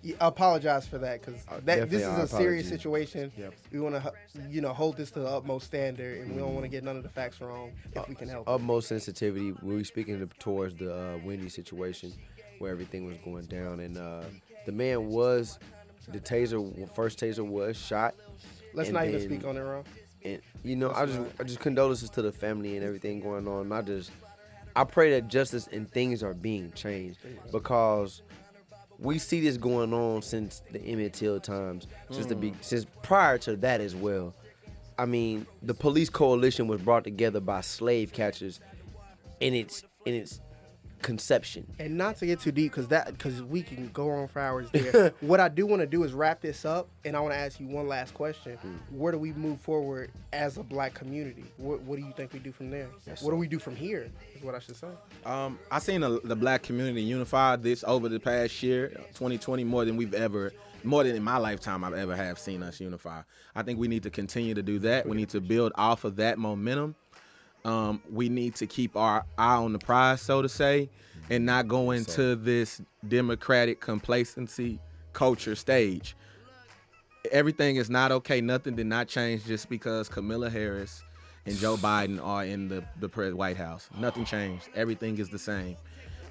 Yeah, I apologize for that, because definitely this is our a serious apologies. situation. Yep. We want to, hold this to the utmost standard, and we don't want to get none of the facts wrong if we can help. Utmost sensitivity. We were speaking towards the Wendy situation where everything was going down, and the man was first taser was shot. Let's and not even then- speak on it, wrong. And I just condolences to the family and everything going on. I pray that justice and things are being changed, because we see this going on since the Emmett Till times, since prior to that as well. I mean, the police coalition was brought together by slave catchers in its conception. And not to get too deep, because we can go on for hours there. What I do want to do is wrap this up, and I want to ask you one last question. Where do we move forward as a black community? What do you think we do from there? What do we do from here, is what I should say. I seen the black community unify this over the past year, 2020, more than in my lifetime I've ever have seen us unify. I think we need to continue to do that. We need to build off of that momentum. We need to keep our eye on the prize, so to say, and not go into this democratic complacency culture stage. Everything is not okay. Nothing did not change just because Kamala Harris and Joe Biden are in the White House. Nothing changed. Everything is the same.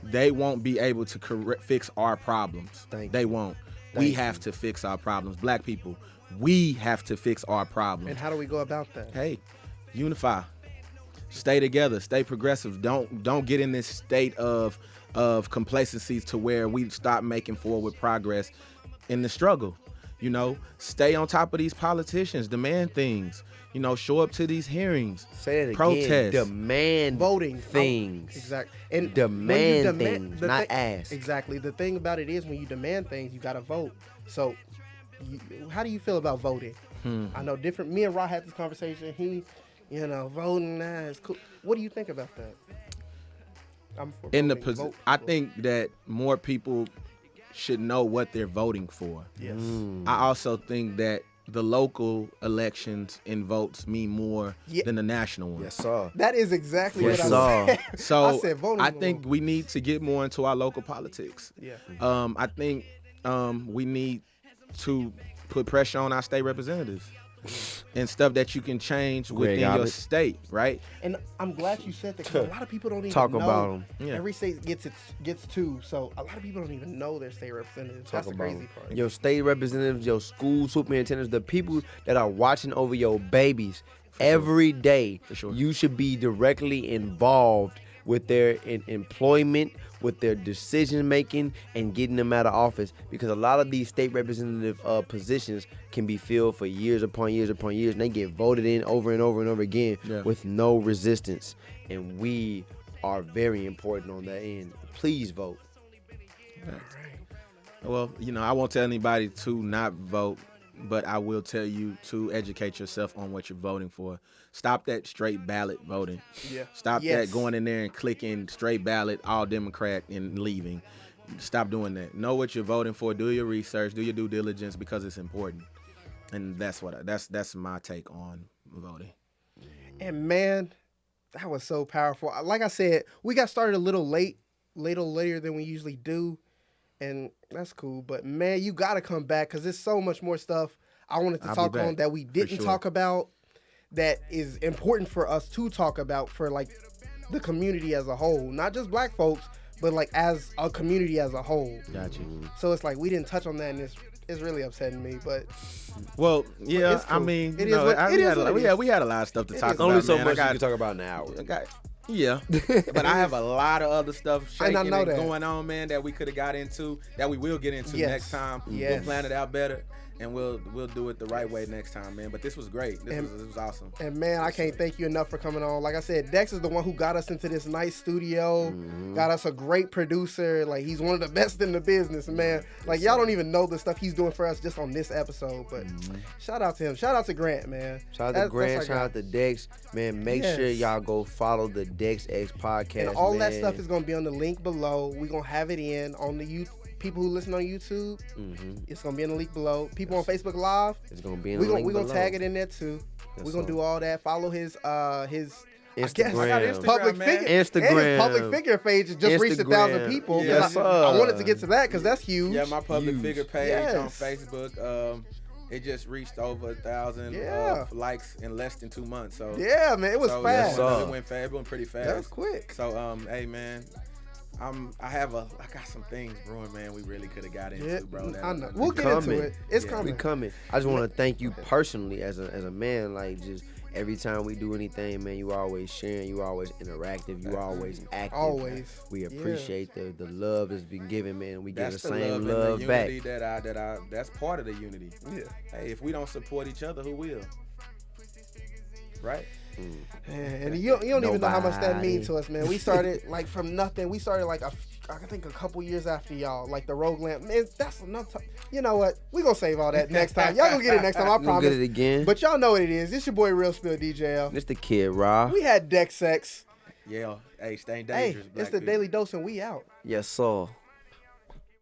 They won't be able to fix our problems. They won't. We have to fix our problems. Black people, we have to fix our problems. And how do we go about that? Hey, unify. Stay together. Stay progressive. Don't get in this state of complacency to where we stop making forward progress in the struggle. Stay on top of these politicians. Demand things. Show up to these hearings. Say that protest. again. Demand Voting things. Exactly. And Demand when you things, not ask. Exactly. The thing about it is, when you demand things, you got to vote. So, how do you feel about voting? I know different. Me and Ra had this conversation. Voting is cool. What do you think about that? I'm for in the voting. Vote I for- think that more people should know what they're voting for. Yes. I also think that the local elections and votes mean more than the national ones. Yes, sir. That is exactly Yes, what I said. So I said voting. I think we need to get more into our local politics. Yeah. I think we need to put pressure on our state representatives and stuff that you can change within your Abbott. state, right? And I'm glad you said that, 'cause a lot of people don't even Talk know. about 'em. Yeah. Every state gets two, so a lot of people don't even know their state representatives. That's the crazy part. Your state representatives, your school superintendents, the people that are watching over your babies every day. For sure. You should be directly involved with their employment, with their decision making, and getting them out of office. Because a lot of these state representative positions can be filled for years upon years upon years, and they get voted in over and over and over again with no resistance. And we are very important on that end. Please vote. Well, I won't tell anybody to not vote, but I will tell you to educate yourself on what you're voting for. Stop that straight ballot voting. Yeah. Stop Yes. that going in there and clicking straight ballot, all Democrat, and leaving. Stop doing that. Know what you're voting for. Do your research. Do your due diligence because it's important. And that's my take on voting. And man, that was so powerful. Like I said, we got started a little later than we usually do, and that's cool. But man, you got to come back because there's so much more stuff I wanted to talk on that we didn't talk about that is important for us to talk about for like the community as a whole, not just black folks, but like as a community as a whole. Got you. So it's like we didn't touch on that, and it's really upsetting me. But Well, yeah, it's cool. I mean, It is what it is. we had a lot of stuff to talk about. Only so man. much you can talk about in an hour. Yeah, but I have a lot of other stuff shaking and know that. going on, man, that we could have got into, that we will get into next time. Yes. We'll plan it out better, and we'll do it the right way next time, man. But this was great. This was awesome. And man, I can't thank you enough for coming on. Like I said, Dex is the one who got us into this nice studio, got us a great producer. Like, he's one of the best in the business, man. Like, y'all don't even know the stuff he's doing for us just on this episode. But shout out to him. Shout out to Grant, man. Shout out to Grant. Shout out to Dex. Man, make sure y'all go follow the Dex X podcast. And all man. that stuff is going to be on the link below. We're going to have it in on the YouTube. People who listen on YouTube, it's going to be in the link below. People on Facebook Live, it's going to be in the link below. We're going to tag it in there too. We're going to do all that. Follow his Instagram. Public figure. Instagram. And his public figure page just reached 1,000 people. Yes, I wanted to get to that because that's huge. Yeah, my public figure page on Facebook, it just reached over 1,000 likes in less than 2 months. So yeah, man, it was fast. It went fast. It went pretty fast. That was quick. So hey, man. I got some things brewing, man. We really could have got into, bro. I know. We'll get into it. It's coming. We coming. I just want to thank you personally as a man. Like, just every time we do anything, man, you always sharing. You always interactive. You always active. Always. We appreciate the love that's been given, man. We get the That's same the love and the back. unity that that's part of the unity. Yeah. Hey, if we don't support each other, who will? Right? And you don't even know how much that means to us, man. We started like from nothing. We started like I think a couple years after y'all, like the Rogue Lamp. Man, that's enough time. You know what? We gonna save all that next time. Y'all gonna get it next time, I promise. We'll get it again. But y'all know what it is. It's your boy Real Spill DJL. It's the kid, Rob. We had Dex X. Yeah. Hey, stay Hey, dangerous. it's the Daily Dose and we out. Yes, sir.